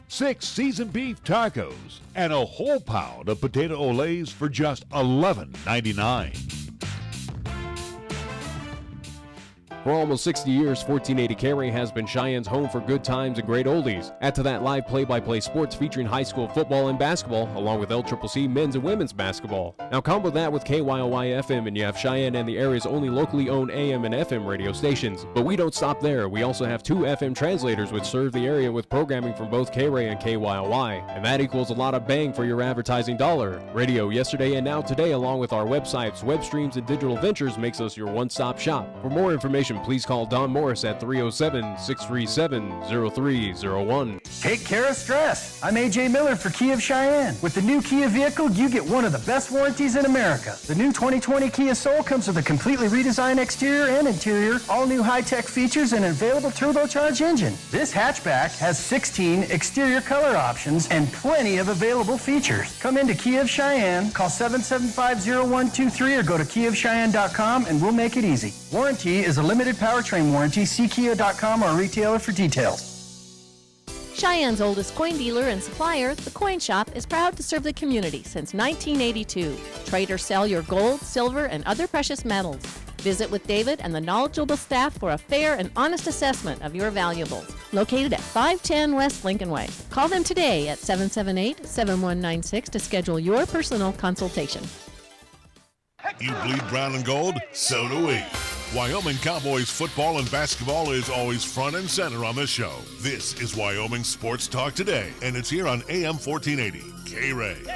Six seasoned beef tacos and a whole pound of potato olays for just $11.99. For almost 60 years, 1480 KRAE has been Cheyenne's home for good times and great oldies. Add to that live play-by-play sports featuring high school football and basketball, along with LCCC men's and women's basketball. Now combo that with KYOY FM, and you have Cheyenne and the area's only locally owned AM and FM radio stations. But we don't stop there. We also have 2 FM translators which serve the area with programming from both KRAE and KYOY. And that equals a lot of bang for your advertising dollar. Radio yesterday and now today, along with our websites, web streams, and digital ventures, makes us your one-stop shop. For more information, please call Don Morris at 307-637-0301. Take care of stress. I'm AJ Miller for Kia of Cheyenne. With the new Kia vehicle, you get one of the best warranties in America. The new 2020 Kia Soul comes with a completely redesigned exterior and interior, all new high-tech features, and an available turbocharged engine. This hatchback has 16 exterior color options and plenty of available features. Come into Kia of Cheyenne, call 775-0123 or go to kiaofcheyenne.com and we'll make it easy. Warranty is a limited powertrain warranty. See kia.com or a retailer for details. Cheyenne's oldest coin dealer and supplier, the Coin Shop, is proud to serve the community since 1982. Trade or sell your gold, silver, and other precious metals. Visit with David and the knowledgeable staff for a fair and honest assessment of your valuables. Located at 510 West Lincoln Way. Call them today at 778-7196 to schedule your personal consultation. You bleed brown and gold? So do we. Wyoming Cowboys football and basketball is always front and center on this show. This is Wyoming Sports Talk Today, and it's here on AM 1480, KRAE.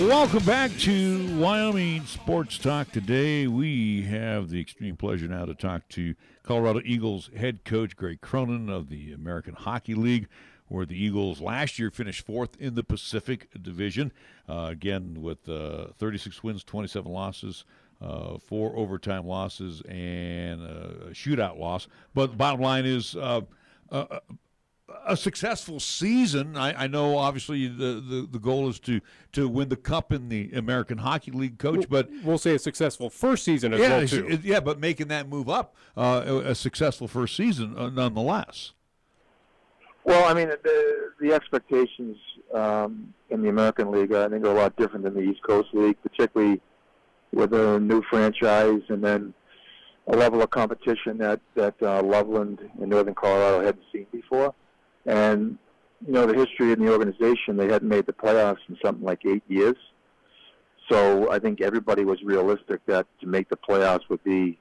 Welcome back to Wyoming Sports Talk today. We have the extreme pleasure now to talk to Colorado Eagles head coach Greg Cronin of the American Hockey League, where the Eagles last year finished 4th in the Pacific Division, again with 36 wins, 27 losses, 4 overtime losses, and a shootout loss. But the bottom line is a successful season. I know obviously the goal is to win the cup in the American Hockey League, Coach, but we'll say a successful first season as well too. Yeah, but making that move up, a successful first season nonetheless. Well, I mean, the expectations in the American League, I think, are a lot different than the East Coast League, particularly with a new franchise and then a level of competition that Loveland and Northern Colorado hadn't seen before. And, the history in the organization, they hadn't made the playoffs in something like 8 years. So I think everybody was realistic that to make the playoffs would be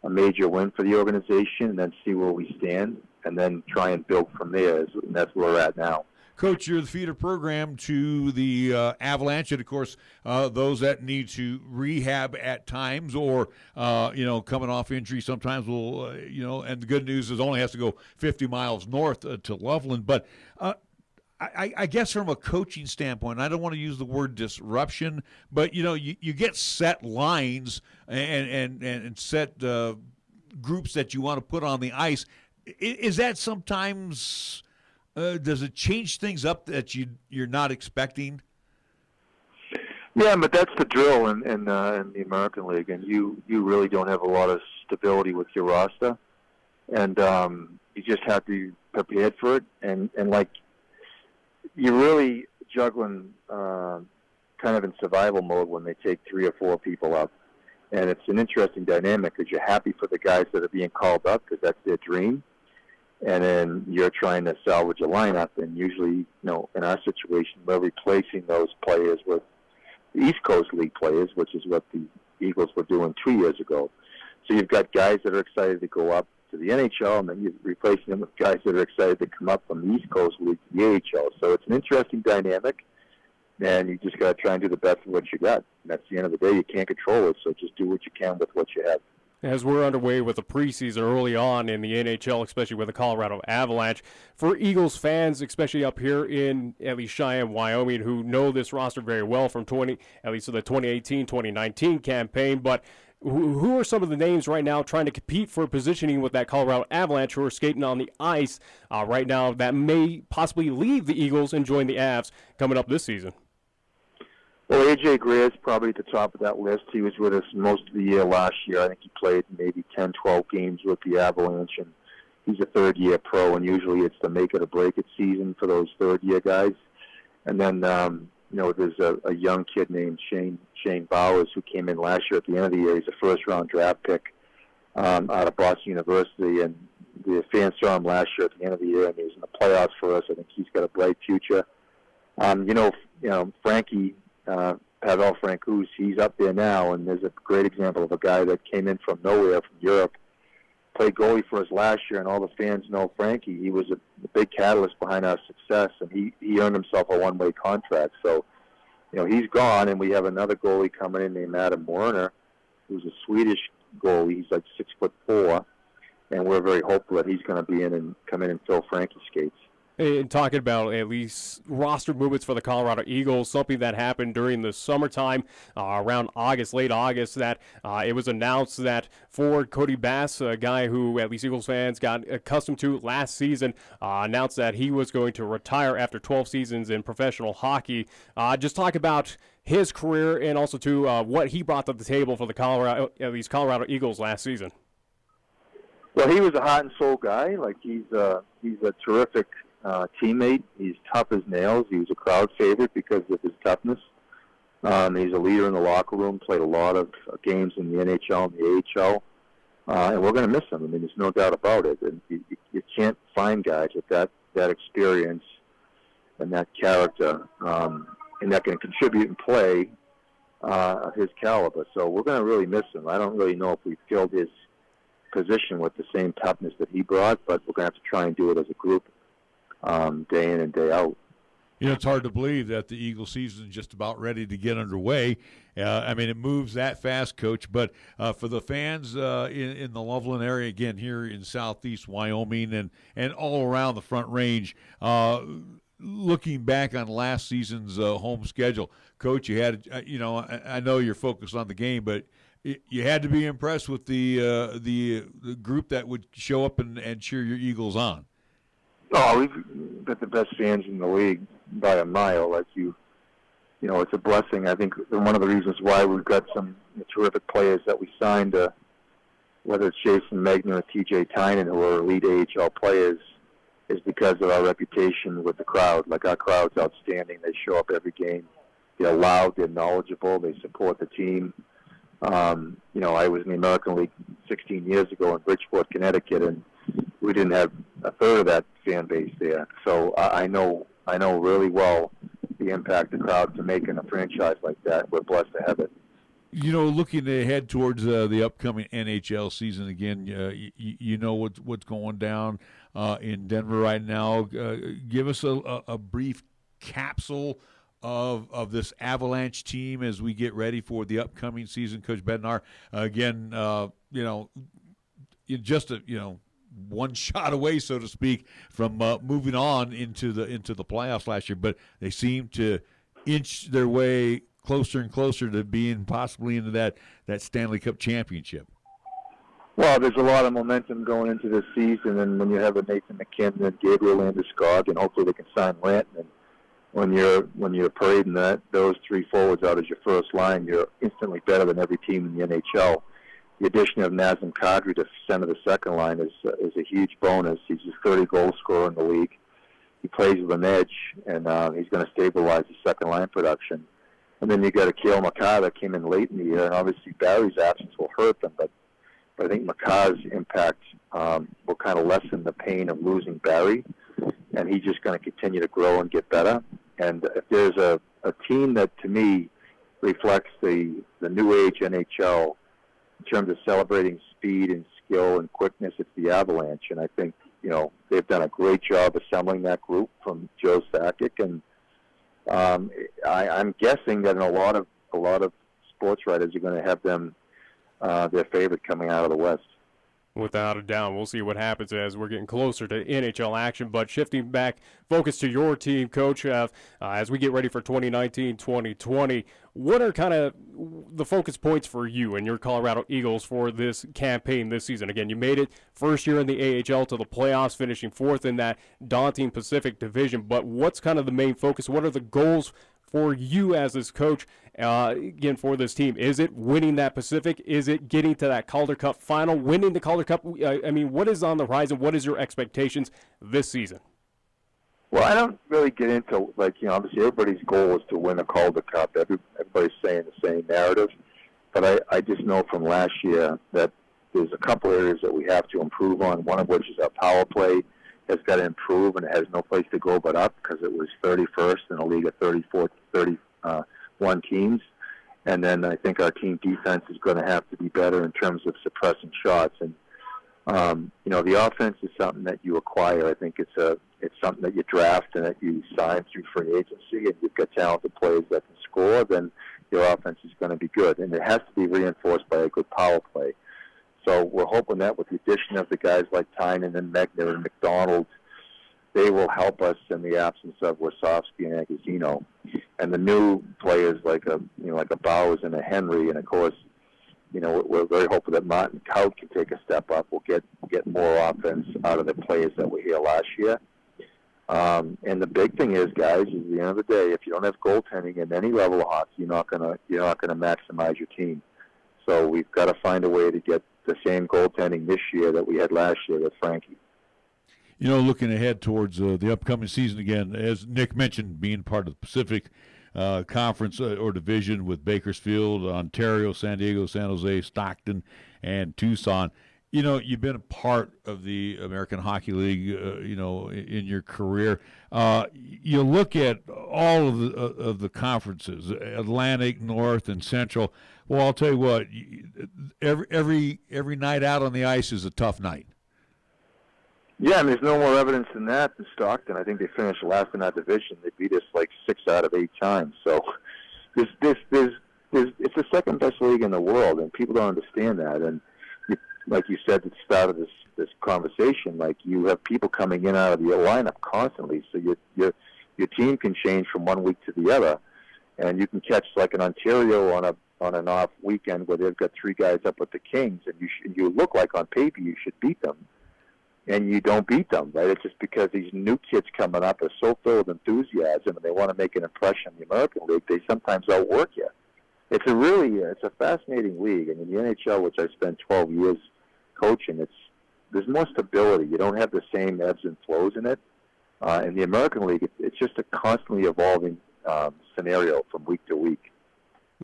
a major win for the organization, and then see where we stand, and then try and build from there. And that's where we're at now. Coach, you're the feeder program to the Avalanche, and of course, those that need to rehab at times, or coming off injury, sometimes will, And the good news is, only has to go 50 miles north to Loveland. But I guess from a coaching standpoint, I don't want to use the word disruption, but you get set lines and set groups that you want to put on the ice. Is that sometimes? Does it change things up that you're not expecting? Yeah, but that's the drill in the American League, and you really don't have a lot of stability with your roster, and you just have to be prepared for it, and like you're really juggling kind of in survival mode when they take 3 or 4 people up, and it's an interesting dynamic because you're happy for the guys that are being called up because that's their dream. And then you're trying to salvage a lineup, and usually, in our situation, we're replacing those players with the East Coast League players, which is what the Eagles were doing 2 years ago. So you've got guys that are excited to go up to the NHL, and then you're replacing them with guys that are excited to come up from the East Coast League to the AHL. So it's an interesting dynamic, and you just got to try and do the best of what you got. And that's the end of the day. You can't control it, so just do what you can with what you have. As we're underway with the preseason early on in the NHL, especially with the Colorado Avalanche, for Eagles fans, especially up here in at least Cheyenne, Wyoming, who know this roster very well from the 2018-2019 campaign, but who are some of the names right now trying to compete for positioning with that Colorado Avalanche who are skating on the ice right now that may possibly leave the Eagles and join the Avs coming up this season? Well, A.J. Greer is probably at the top of that list. He was with us most of the year last year. I think he played maybe 10, 12 games with the Avalanche, and he's a third-year pro, and usually it's the make-it-or-break-it season for those third-year guys. And then, there's a young kid named Shane Bowers who came in last year at the end of the year. He's a first-round draft pick out of Boston University, and the fans saw him last year at the end of the year, and he was in the playoffs for us. I think he's got a bright future. Frankie... Pavel Francouz, he's up there now, and there's a great example of a guy that came in from nowhere from Europe, played goalie for us last year, and all the fans know Frankie. He was a big catalyst behind our success, and he earned himself a one-way contract. So, he's gone, and we have another goalie coming in named Adam Werner, who's a Swedish goalie. He's like 6'4", and we're very hopeful that he's going to be in and come in and fill Frankie's skates. And talking about at least roster movements for the Colorado Eagles, something that happened during the summertime, around late August, that it was announced that forward Cody Bass, a guy who at least Eagles fans got accustomed to last season, announced that he was going to retire after 12 seasons in professional hockey. Just talk about his career and also to what he brought to the table for the Colorado Eagles last season. Well, he was a heart and soul guy. Like he's a terrific teammate. He's tough as nails. He was a crowd favorite because of his toughness. He's a leader in the locker room, played a lot of games in the NHL and the AHL, and we're going to miss him. I mean, there's no doubt about it. And you can't find guys with that experience and that character, and that can contribute and play his caliber. So we're going to really miss him. I don't really know if we filled his position with the same toughness that he brought, but we're going to have to try and do it as a group. Day in and day out. It's hard to believe that the Eagle season is just about ready to get underway. It moves that fast, Coach. But for the fans in the Loveland area, again, here in southeast Wyoming and all around the Front Range, looking back on last season's home schedule, Coach, you had, I know you're focused on the game, but you had to be impressed with the group that would show up and cheer your Eagles on. Oh, we've got the best fans in the league by a mile. Like you know, it's a blessing. I think one of the reasons why we've got some terrific players that we signed, whether it's Jason Megner or T.J. Tynan, who are elite AHL players, is because of our reputation with the crowd. Like, our crowd's outstanding. They show up every game. They're loud. They're knowledgeable. They support the team. You know, I was in the American League 16 years ago in Bridgeport, Connecticut, and we didn't have a third of that fan base there. So I know really well the impact the crowd can make in a franchise like that. We're blessed to have it. You know, looking ahead towards the upcoming NHL season again, you know what's going down in Denver right now. Give us a brief capsule of this Avalanche team as we get ready for the upcoming season. Coach Bednar, again, you know, just one shot away, so to speak, from moving on into the playoffs last year, but they seem to inch their way closer and closer to being possibly into that Stanley Cup championship. Well, there's a lot of momentum going into this season, and when you have a Nathan McKinney and Gabriel Landeskog, and hopefully they can sign Lanton, and when you're parading those three forwards out as your first line, you're instantly better than every team in the NHL. The addition of Nazem Kadri to center the second line is a huge bonus. He's a 30-goal scorer in the league. He plays with an edge, and he's going to stabilize the second line production. And then you got Akil Makar that came in late in the year, and obviously Barry's absence will hurt them, but I think Makar's impact will kind of lessen the pain of losing Barry, and he's just going to continue to grow and get better. And if there's a team that, to me, reflects the new age NHL in terms of celebrating speed and skill and quickness, it's the Avalanche. And I think, you know, they've done a great job assembling that group from Joe Sakic, and I'm guessing that in a lot of sports writers are going to have them their favorite coming out of the West. Without a doubt. We'll see what happens as we're getting closer to NHL action. But shifting back, focus to your team, Coach, as we get ready for 2019-2020, what are kind of the focus points for you and your Colorado Eagles for this campaign this season? Again, you made it first year in the AHL to the playoffs, finishing fourth in that daunting Pacific Division. But what's kind of the main focus? What are the goals for you as this coach, again, for this team? Is it winning that Pacific? Is it getting to that Calder Cup final, winning the Calder Cup? I mean, what is on the horizon? What is your expectations this season? Well, I don't really get into, obviously everybody's goal is to win a Calder Cup. Everybody's saying the same narrative. But I just know from last year that there's a couple areas that we have to improve on, one of which is our power play has got to improve, and it has no place to go but up because it was 31st in a league of 31 teams. And then I think our team defense is going to have to be better in terms of suppressing shots. And, the offense is something that you acquire. I think it's something that you draft and that you sign through free agency, and you've got talented players that can score, then your offense is going to be good. And it has to be reinforced by a good power play. So we're hoping that with the addition of the guys like Tynan and Megner and McDonald, they will help us in the absence of Wasowski and Agazino. And the new players like a Bowers and a Henry, and of course, we're very hopeful that Martin Kaut can take a step up. We'll get more offense out of the players that were here last year. And the big thing is, guys, is at the end of the day, if you don't have goaltending at any level of hockey, you're not gonna maximize your team. So we've got to find a way to get the same goaltending this year that we had last year with Frankie. Looking ahead towards the upcoming season again, as Nick mentioned, being part of the Pacific Conference or Division with Bakersfield, Ontario, San Diego, San Jose, Stockton, and Tucson. You've been a part of the American Hockey League, in your career. You look at all of the conferences, Atlantic, North, and Central. Well, I'll tell you what, every night out on the ice is a tough night. Yeah, and there's no more evidence than that in Stockton. I think they finished last in that division. They beat us 6 out of 8 times. So it's the second best league in the world, and people don't understand that. And like you said at the start of this conversation, you have people coming in and out of your lineup constantly, so your team can change from one week to the other, and you can catch an Ontario on an off weekend where they've got 3 guys up with the Kings, and you look like on paper you should beat them. and you don't beat them, right? It's just because these new kids coming up are so filled with enthusiasm and they want to make an impression in the American League, they sometimes outwork you. It's a fascinating league. And in the NHL, which I spent 12 years coaching, there's more stability. You don't have the same ebbs and flows in it. In the American League, it's just a constantly evolving scenario from week to week.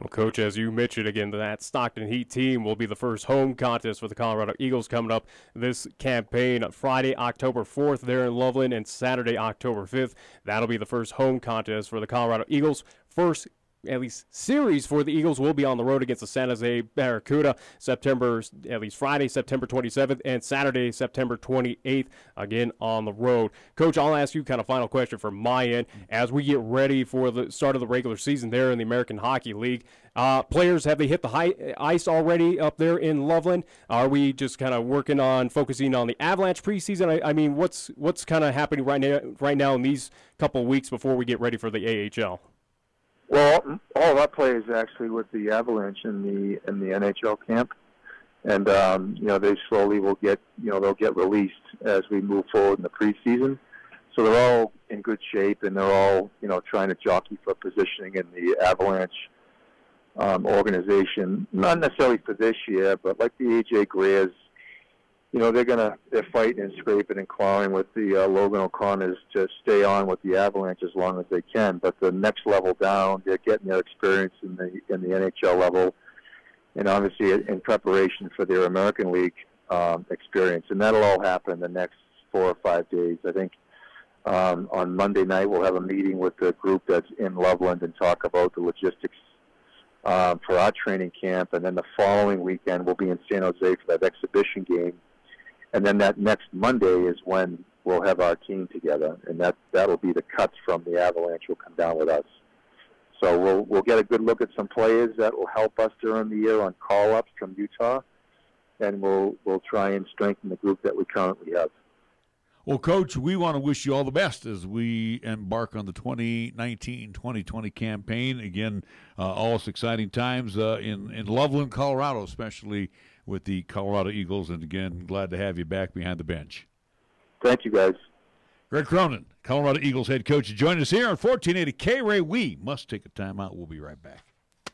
Well, Coach, as you mentioned again, that Stockton Heat team will be the first home contest for the Colorado Eagles coming up this campaign. Friday, October 4th there in Loveland, and Saturday, October 5th. That'll be the first home contest for the Colorado Eagles. First, at least, series for the Eagles will be on the road against the San Jose Barracuda, Friday, September 27th, and Saturday, September 28th, again on the road. Coach, I'll ask you kind of final question from my end. As we get ready for the start of the regular season there in the American Hockey League, players, have they hit the ice already up there in Loveland? Are we just kind of focusing on the Avalanche preseason? I mean, what's kind of happening right now in these couple of weeks before we get ready for the AHL? Well, all of our players actually with the Avalanche in the NHL camp, and they slowly will get they'll get released as we move forward in the preseason. So they're all in good shape, and they're all trying to jockey for positioning in the Avalanche organization. Not necessarily for this year, but like the AJ Greers, they're fighting and scraping and clawing with the Logan O'Connors to stay on with the Avalanche as long as they can. But the next level down, they're getting their experience in the NHL level, and obviously in preparation for their American League experience. And that'll all happen in the next 4 or 5 days. I think on Monday night we'll have a meeting with the group that's in Loveland and talk about the logistics for our training camp. And then the following weekend we'll be in San Jose for that exhibition game. And then that next Monday is when we'll have our team together, and that'll be the cuts from the Avalanche will come down with us. So we'll get a good look at some players that will help us during the year on call-ups from Utah, and we'll try and strengthen the group that we currently have. Well, Coach, we want to wish you all the best as we embark on the 2019-2020 campaign. Again, always exciting times in Loveland, Colorado, especially with the Colorado Eagles. And again, glad to have you back behind the bench. Thank you, guys. Greg Cronin, Colorado Eagles head coach, join us here on 1480 KRAE. We must take a timeout. We'll be right back.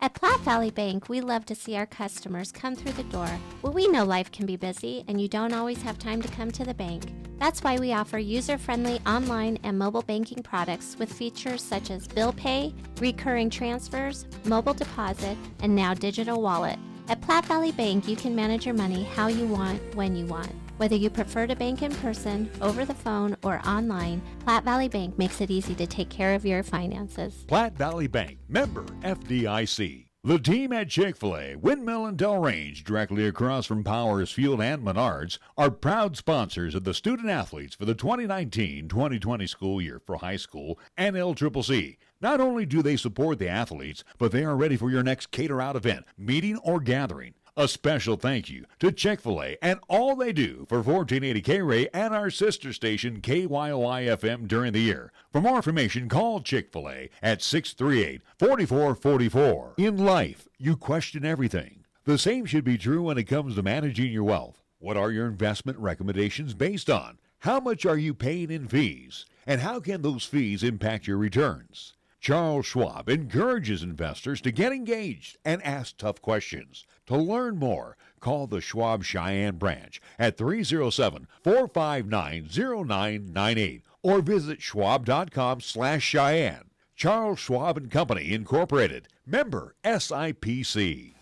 At Platte Valley Bank, we love to see our customers come through the door. Well, we know life can be busy, and you don't always have time to come to the bank. That's why we offer user-friendly online and mobile banking products with features such as bill pay, recurring transfers, mobile deposit, and now digital wallet. At Platte Valley Bank, you can manage your money how you want, when you want. Whether you prefer to bank in person, over the phone, or online, Platte Valley Bank makes it easy to take care of your finances. Platte Valley Bank, member FDIC. The team at Chick-fil-A, Windmill and Delrange, directly across from Powers Field and Menards, are proud sponsors of the student-athletes for the 2019-2020 school year for high school and LCCC. Not only do they support the athletes, but they are ready for your next cater-out event, meeting, or gathering. A special thank you to Chick-fil-A and all they do for 1480 KRAE and our sister station KYOI-FM during the year. For more information, call Chick-fil-A at 638-4444. In life, you question everything. The same should be true when it comes to managing your wealth. What are your investment recommendations based on? How much are you paying in fees? And how can those fees impact your returns? Charles Schwab encourages investors to get engaged and ask tough questions. To learn more, call the Schwab Cheyenne branch at 307-459-0998 or visit schwab.com/Cheyenne. Charles Schwab & Company, Incorporated. Member SIPC.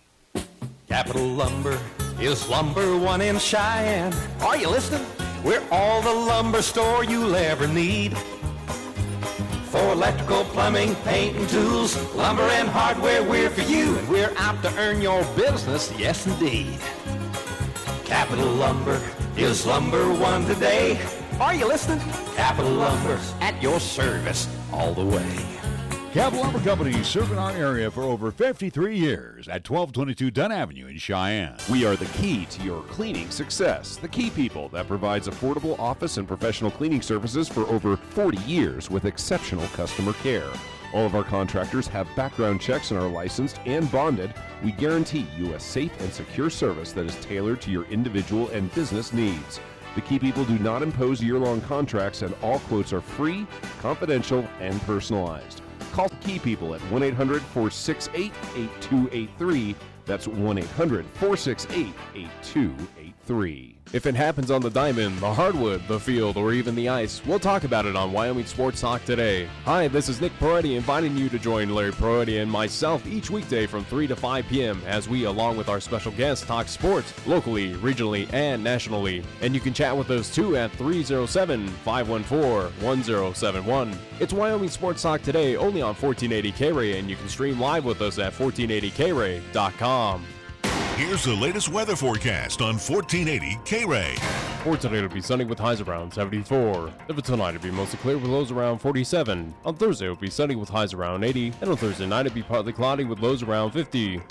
Capital Lumber is lumber one in Cheyenne. Are you listening? We're all the lumber store you'll ever need. For electrical, plumbing, paint, and tools, lumber and hardware, we're for you. And we're out to earn your business, yes indeed. Capital Lumber is lumber one today. Are you listening? Capital Lumber's at your service all the way. Capital Lumber Company, serving our area for over 53 years at 1222 Dunn Avenue in Cheyenne. We are the key to your cleaning success. The Key People that provides affordable office and professional cleaning services for over 40 years with exceptional customer care. All of our contractors have background checks and are licensed and bonded. We guarantee you a safe and secure service that is tailored to your individual and business needs. The Key People do not impose year-long contracts, and all quotes are free, confidential, and personalized. Call the Key People at 1-800-468-8283. That's 1-800-468-8283. If it happens on the diamond, the hardwood, the field, or even the ice, we'll talk about it on Wyoming Sports Talk today. Hi, this is Nick Peretti inviting you to join Larry Peretti and myself each weekday from 3 to 5 p.m. as we, along with our special guests, talk sports locally, regionally, and nationally. And you can chat with us too at 307-514-1071. It's Wyoming Sports Talk today only on 1480 KRAE, and you can stream live with us at 1480krae.com. Here's the latest weather forecast on 1480 KRAE. For today, it'll be sunny with highs around 74. For tonight, it'll be mostly clear with lows around 47. On Thursday, it'll be sunny with highs around 80. And on Thursday night, it'll be partly cloudy with lows around 50.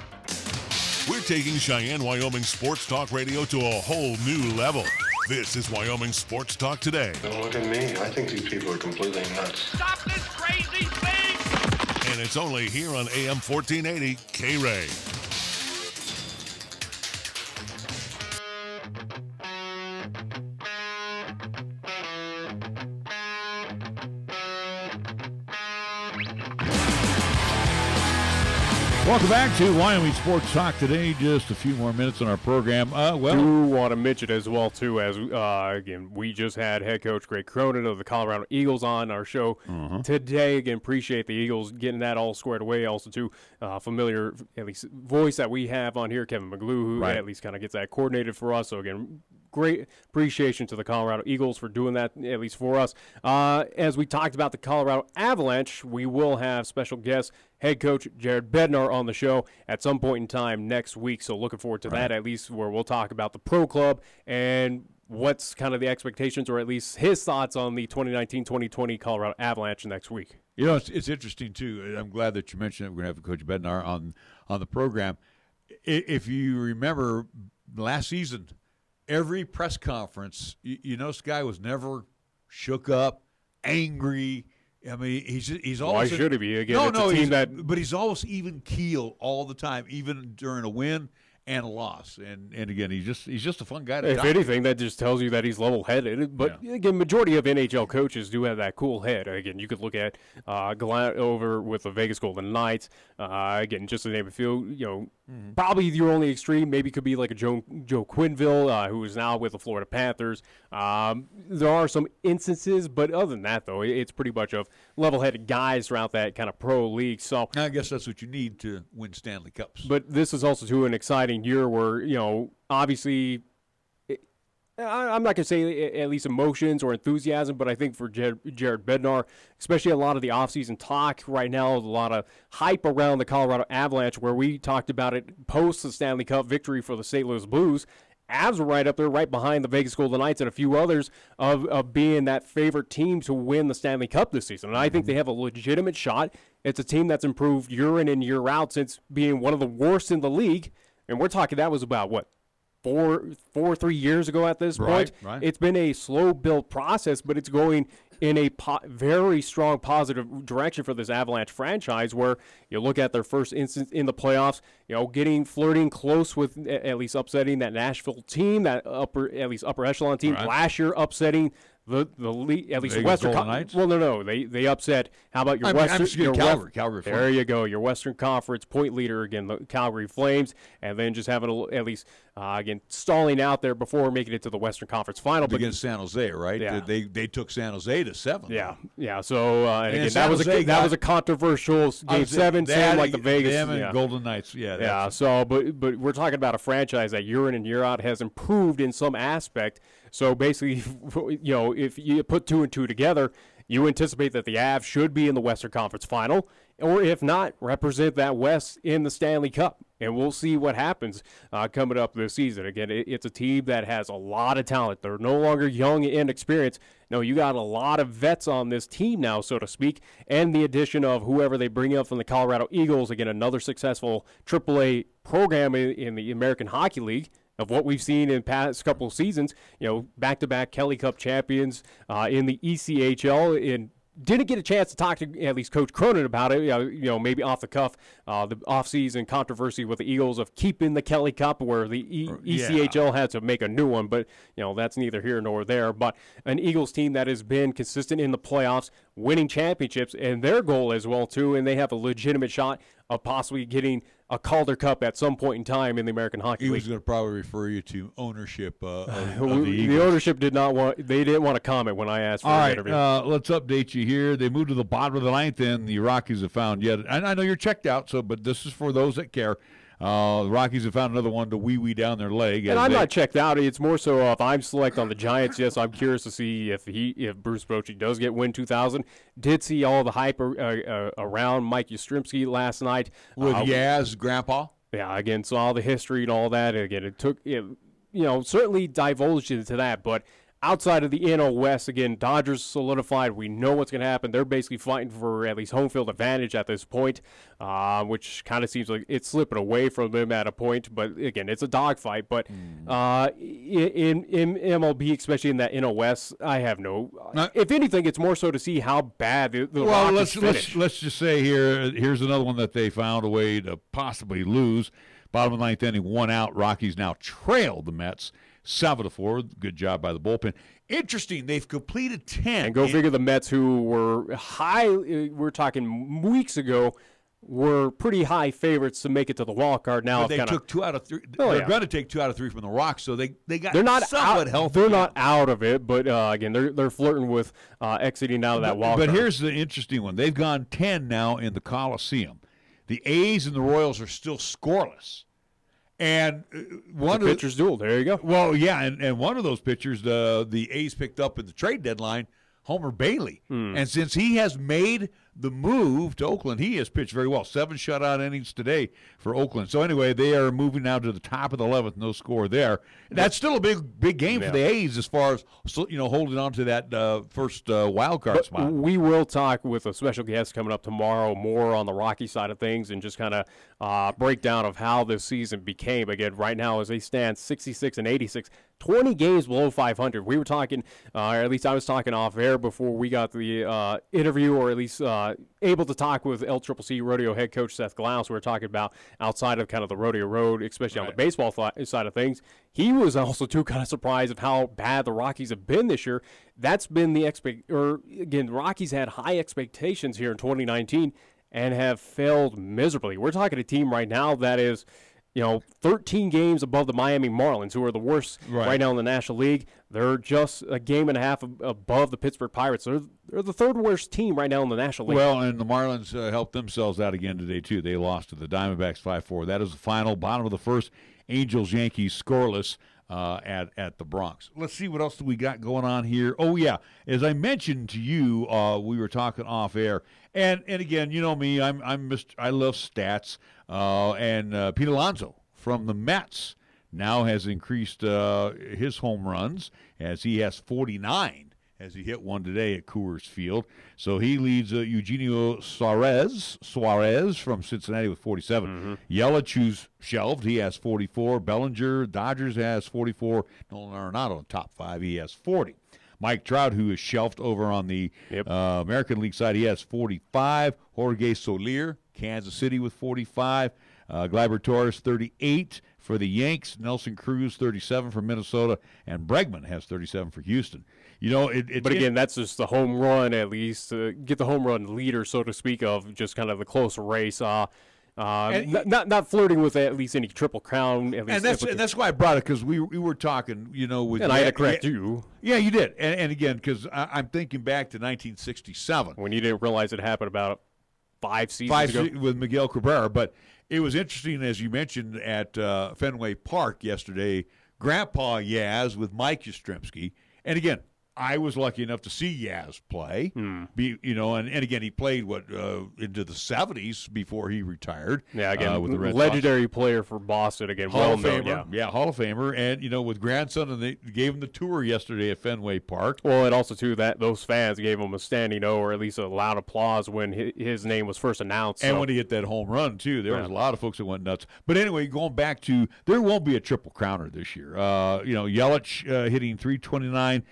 We're taking Cheyenne, Wyoming Sports Talk Radio to a whole new level. This is Wyoming Sports Talk Today. Don't look at me. I think these people are completely nuts. Stop this crazy thing! And it's only here on AM 1480 KRAE. Welcome back to Wyoming Sports Talk today. Just a few more minutes on our program. Do want to mention as well, too, as again, we just had head coach Greg Cronin of the Colorado Eagles on our show today. Again, appreciate the Eagles getting that all squared away. Also, too, familiar, at least, voice that we have on here, Kevin McGlew, who at least kind of gets that coordinated for us. So, again, great appreciation to the Colorado Eagles for doing that, at least for us. As we talked about the Colorado Avalanche, we will have special guests, head coach Jared Bednar, on the show at some point in time next week. So looking forward to that, at least, where we'll talk about the pro club and what's kind of the expectations, or at least his thoughts on the 2019-2020 Colorado Avalanche next week. You know, it's interesting, too. I'm glad that you mentioned it. We're going to have Coach Bednar on the program. If you remember last season, every press conference, you notice the guy was never shook up, angry. I mean, he's always. Why should he be? Again, it's a team but he's always even keel all the time, even during a win and a loss. And again, he's just a fun guy to If talk anything, that just tells you that he's level-headed. But again, majority of NHL coaches do have that cool head. Again, you could look at Glenn over with the Vegas Golden Knights. Again, just to name a few, probably your only extreme maybe could be like a Joe Quenneville, who is now with the Florida Panthers. There are some instances, but other than that, though, it's pretty much of level-headed guys throughout that kind of pro league. So I guess that's what you need to win Stanley Cups. But this is also, too, an exciting year where, obviously, I'm not going to say at least emotions or enthusiasm, but I think for Jared Bednar, especially a lot of the offseason talk right now, a lot of hype around the Colorado Avalanche, where we talked about it post the Stanley Cup victory for the St. Louis Blues. Avs were right up there, right behind the Vegas Golden Knights and a few others of being that favorite team to win the Stanley Cup this season. And I think they have a legitimate shot. It's a team that's improved year in and year out since being one of the worst in the league. And we're talking that was about, 3 years ago at this point. Right. It's been a slow build process, but it's going in a very strong positive direction for this Avalanche franchise, where you look at their first instance in the playoffs, flirting close with at least upsetting that Nashville team, that upper echelon team. Right. Last year upsetting the league, at least Vegas Western Golden Knights? Well, no, they upset. How about your Calgary? There you go, your Western Conference point leader again, the Calgary Flames, and then just having at least again stalling out there before making it to the Western Conference final. But against San Jose, right? Yeah. They took San Jose to 7. Yeah. So and again, San that was a controversial Game 7, same like the Vegas. Them and Golden Knights. Yeah. So, but we're talking about a franchise that year in and year out has improved in some aspect. So basically, if you put 2 and 2 together, you anticipate that the Avs should be in the Western Conference Final, or if not, represent that West in the Stanley Cup. And we'll see what happens coming up this season. Again, it's a team that has a lot of talent. They're no longer young and inexperienced. No, you got a lot of vets on this team now, so to speak, and the addition of whoever they bring up from the Colorado Eagles. Again, another successful AAA program in the American Hockey League. Of what we've seen in past couple of seasons, back-to-back Kelly Cup champions in the ECHL in Didn't get a chance to talk to at least Coach Cronin about it, maybe off the cuff, the offseason controversy with the Eagles of keeping the Kelly Cup where the ECHL had to make a new one, but, that's neither here nor there. But an Eagles team that has been consistent in the playoffs, winning championships, and their goal as well, too, and they have a legitimate shot of possibly getting a Calder Cup at some point in time in the American Hockey League. He was going to probably refer you to ownership of the Eagles. The ownership didn't want to comment when I asked for an interview. All right, let's update you here. They moved to the bottom of the ninth, and the Rockies have found yet. And I know you're checked out, but this is for those that care. The Rockies have found another one to wee down their leg. And I'm not checked out. It's more so if I'm select on the Giants, yes, I'm curious to see if Bruce Bochy does get win 2000. Did see all the hype around Mike Yastrzemski last night. With Yaz, Grandpa? Yeah, again, saw the history and all that. Again, it took, certainly divulged into that, but outside of the NL West, again, Dodgers solidified. We know what's going to happen. They're basically fighting for at least home field advantage at this point, which kind of seems like it's slipping away from them at a point. But, again, it's a dogfight. But in MLB, especially in that NL West, I have if anything, it's more so to see how bad the Rockies finish. Let's just say here's another one that they found a way to possibly lose. Bottom of the ninth inning, 1 out. Rockies now trail the Mets 7-4. Good job by the bullpen. Interesting, they've completed 10. And go figure the Mets, who were we're talking weeks ago, were pretty high favorites to make it to the wild card. Now but they took 2 out of 3. They're going to take 2 out of 3 from the Rocks, so they got somewhat healthy. They're not out of it, but again, they're flirting with exiting out of that wild card. But here's the interesting one. They've gone 10 now in the Coliseum. The A's and the Royals are still scoreless. And one of the pitchers duel. There you go. Well, yeah, and one of those pitchers, the A's picked up in the trade deadline, Homer Bailey. And since he has made the move to Oakland, he has pitched very well. 7 shutout innings today for Oakland. So anyway, they are moving now to the top of the 11th. No score there. That's still a big game for the A's as far as holding on to that first wild card spot. We will talk with a special guest coming up tomorrow more on the Rocky side of things and just kind of breakdown of how this season became. Again, right now as they stand 66-86, 20 games below 500. We were talking, or at least I was talking off air before we got the interview, or at least able to talk with LCCC Rodeo head coach Seth Glause. We were talking about outside of kind of the Rodeo Road, especially on the baseball side of things. He was also too kind of surprised of how bad the Rockies have been this year. That's been the again, the Rockies had high expectations here in 2019 and have failed miserably. We're talking a team right now that is 13 games above the Miami Marlins, who are the worst right now in the National League. They're just a game and a half above the Pittsburgh Pirates. They're the third worst team right now in the National League. Well, and the Marlins helped themselves out again today, too. They lost to the Diamondbacks 5-4. That is the final, bottom of the first. Angels-Yankees scoreless at the Bronx. Let's see what else we got going on here. Oh, yeah. As I mentioned to you, we were talking off air. And again, you know me, I love stats. And Pete Alonso from the Mets now has increased his home runs as he has 49 as he hit one today at Coors Field. So he leads Eugenio Suarez from Cincinnati with 47. Yelich, who's shelved, he has 44. Bellinger, Dodgers, has 44. Nolan Arenado, top 5, he has 40. Mike Trout, who is shelved over on the American League side, he has 45. Jorge Soler, Kansas City with 45. Gleyber Torres, 38 for the Yanks. Nelson Cruz, 37 for Minnesota. And Bregman has 37 for Houston. But again, that's just the home run, at least. Get the home run leader, so to speak, of just kind of the close race. Not flirting with at least any Triple Crown. At least and that's why I brought it, because we were talking, with. And I had to correct you. Yeah, you did. And again, because I'm thinking back to 1967. When you didn't realize it happened about 5 seasons ago. With Miguel Cabrera. But it was interesting, as you mentioned, at Fenway Park yesterday, Grandpa Yaz with Mike Yastrzemski. And again, I was lucky enough to see Yaz play, and again, he played into the 70s before he retired. Yeah, again, with the Red legendary Sox. player for Boston. Again, Hall of well-known, Famer. Yeah, Hall of Famer, and with grandson, and they gave him the tour yesterday at Fenway Park. Well, and also too that those fans gave him a standing O, or at least a loud applause when his name was first announced. And when he hit that home run too, there was a lot of folks that went nuts. But anyway, going back to, there won't be a Triple Crowner this year. Yelich hitting .329.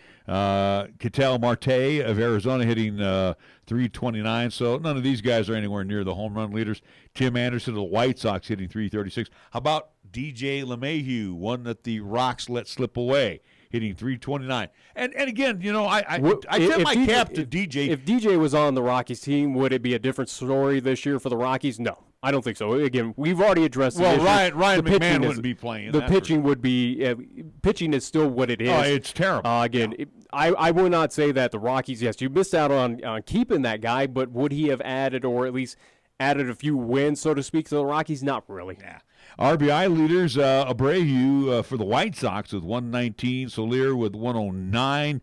Ketel Marte of Arizona hitting 329. So none of these guys are anywhere near the home run leaders. Tim Anderson of the White Sox hitting 336. How about DJ LeMahieu, one that the Rocks let slip away, hitting 329. And again, I tip my cap to DJ. If DJ was on the Rockies team, would it be a different story this year for the Rockies? No, I don't think so. Again, we've already addressed the issue. Ryan McMahon wouldn't be playing. The pitching would be pitching is still what it is. Oh, it's terrible. I would not say that the Rockies, yes, you missed out on keeping that guy, but would he have added or at least added a few wins, so to speak, to the Rockies? Not really. Yeah. RBI leaders, Abreu for the White Sox with 119, Soler with 109.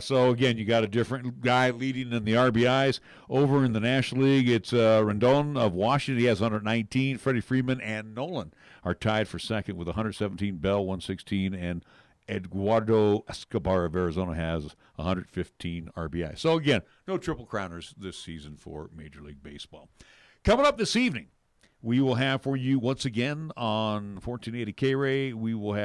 So, again, you got a different guy leading in the RBIs. Over in the National League, it's Rendon of Washington. He has 119. Freddie Freeman and Nolan are tied for second with 117. Bell, 116. And Eduardo Escobar of Arizona has 115 RBI. So, again, no Triple Crowners this season for Major League Baseball. Coming up this evening, we will have for you once again on 1480 KRAE, we will have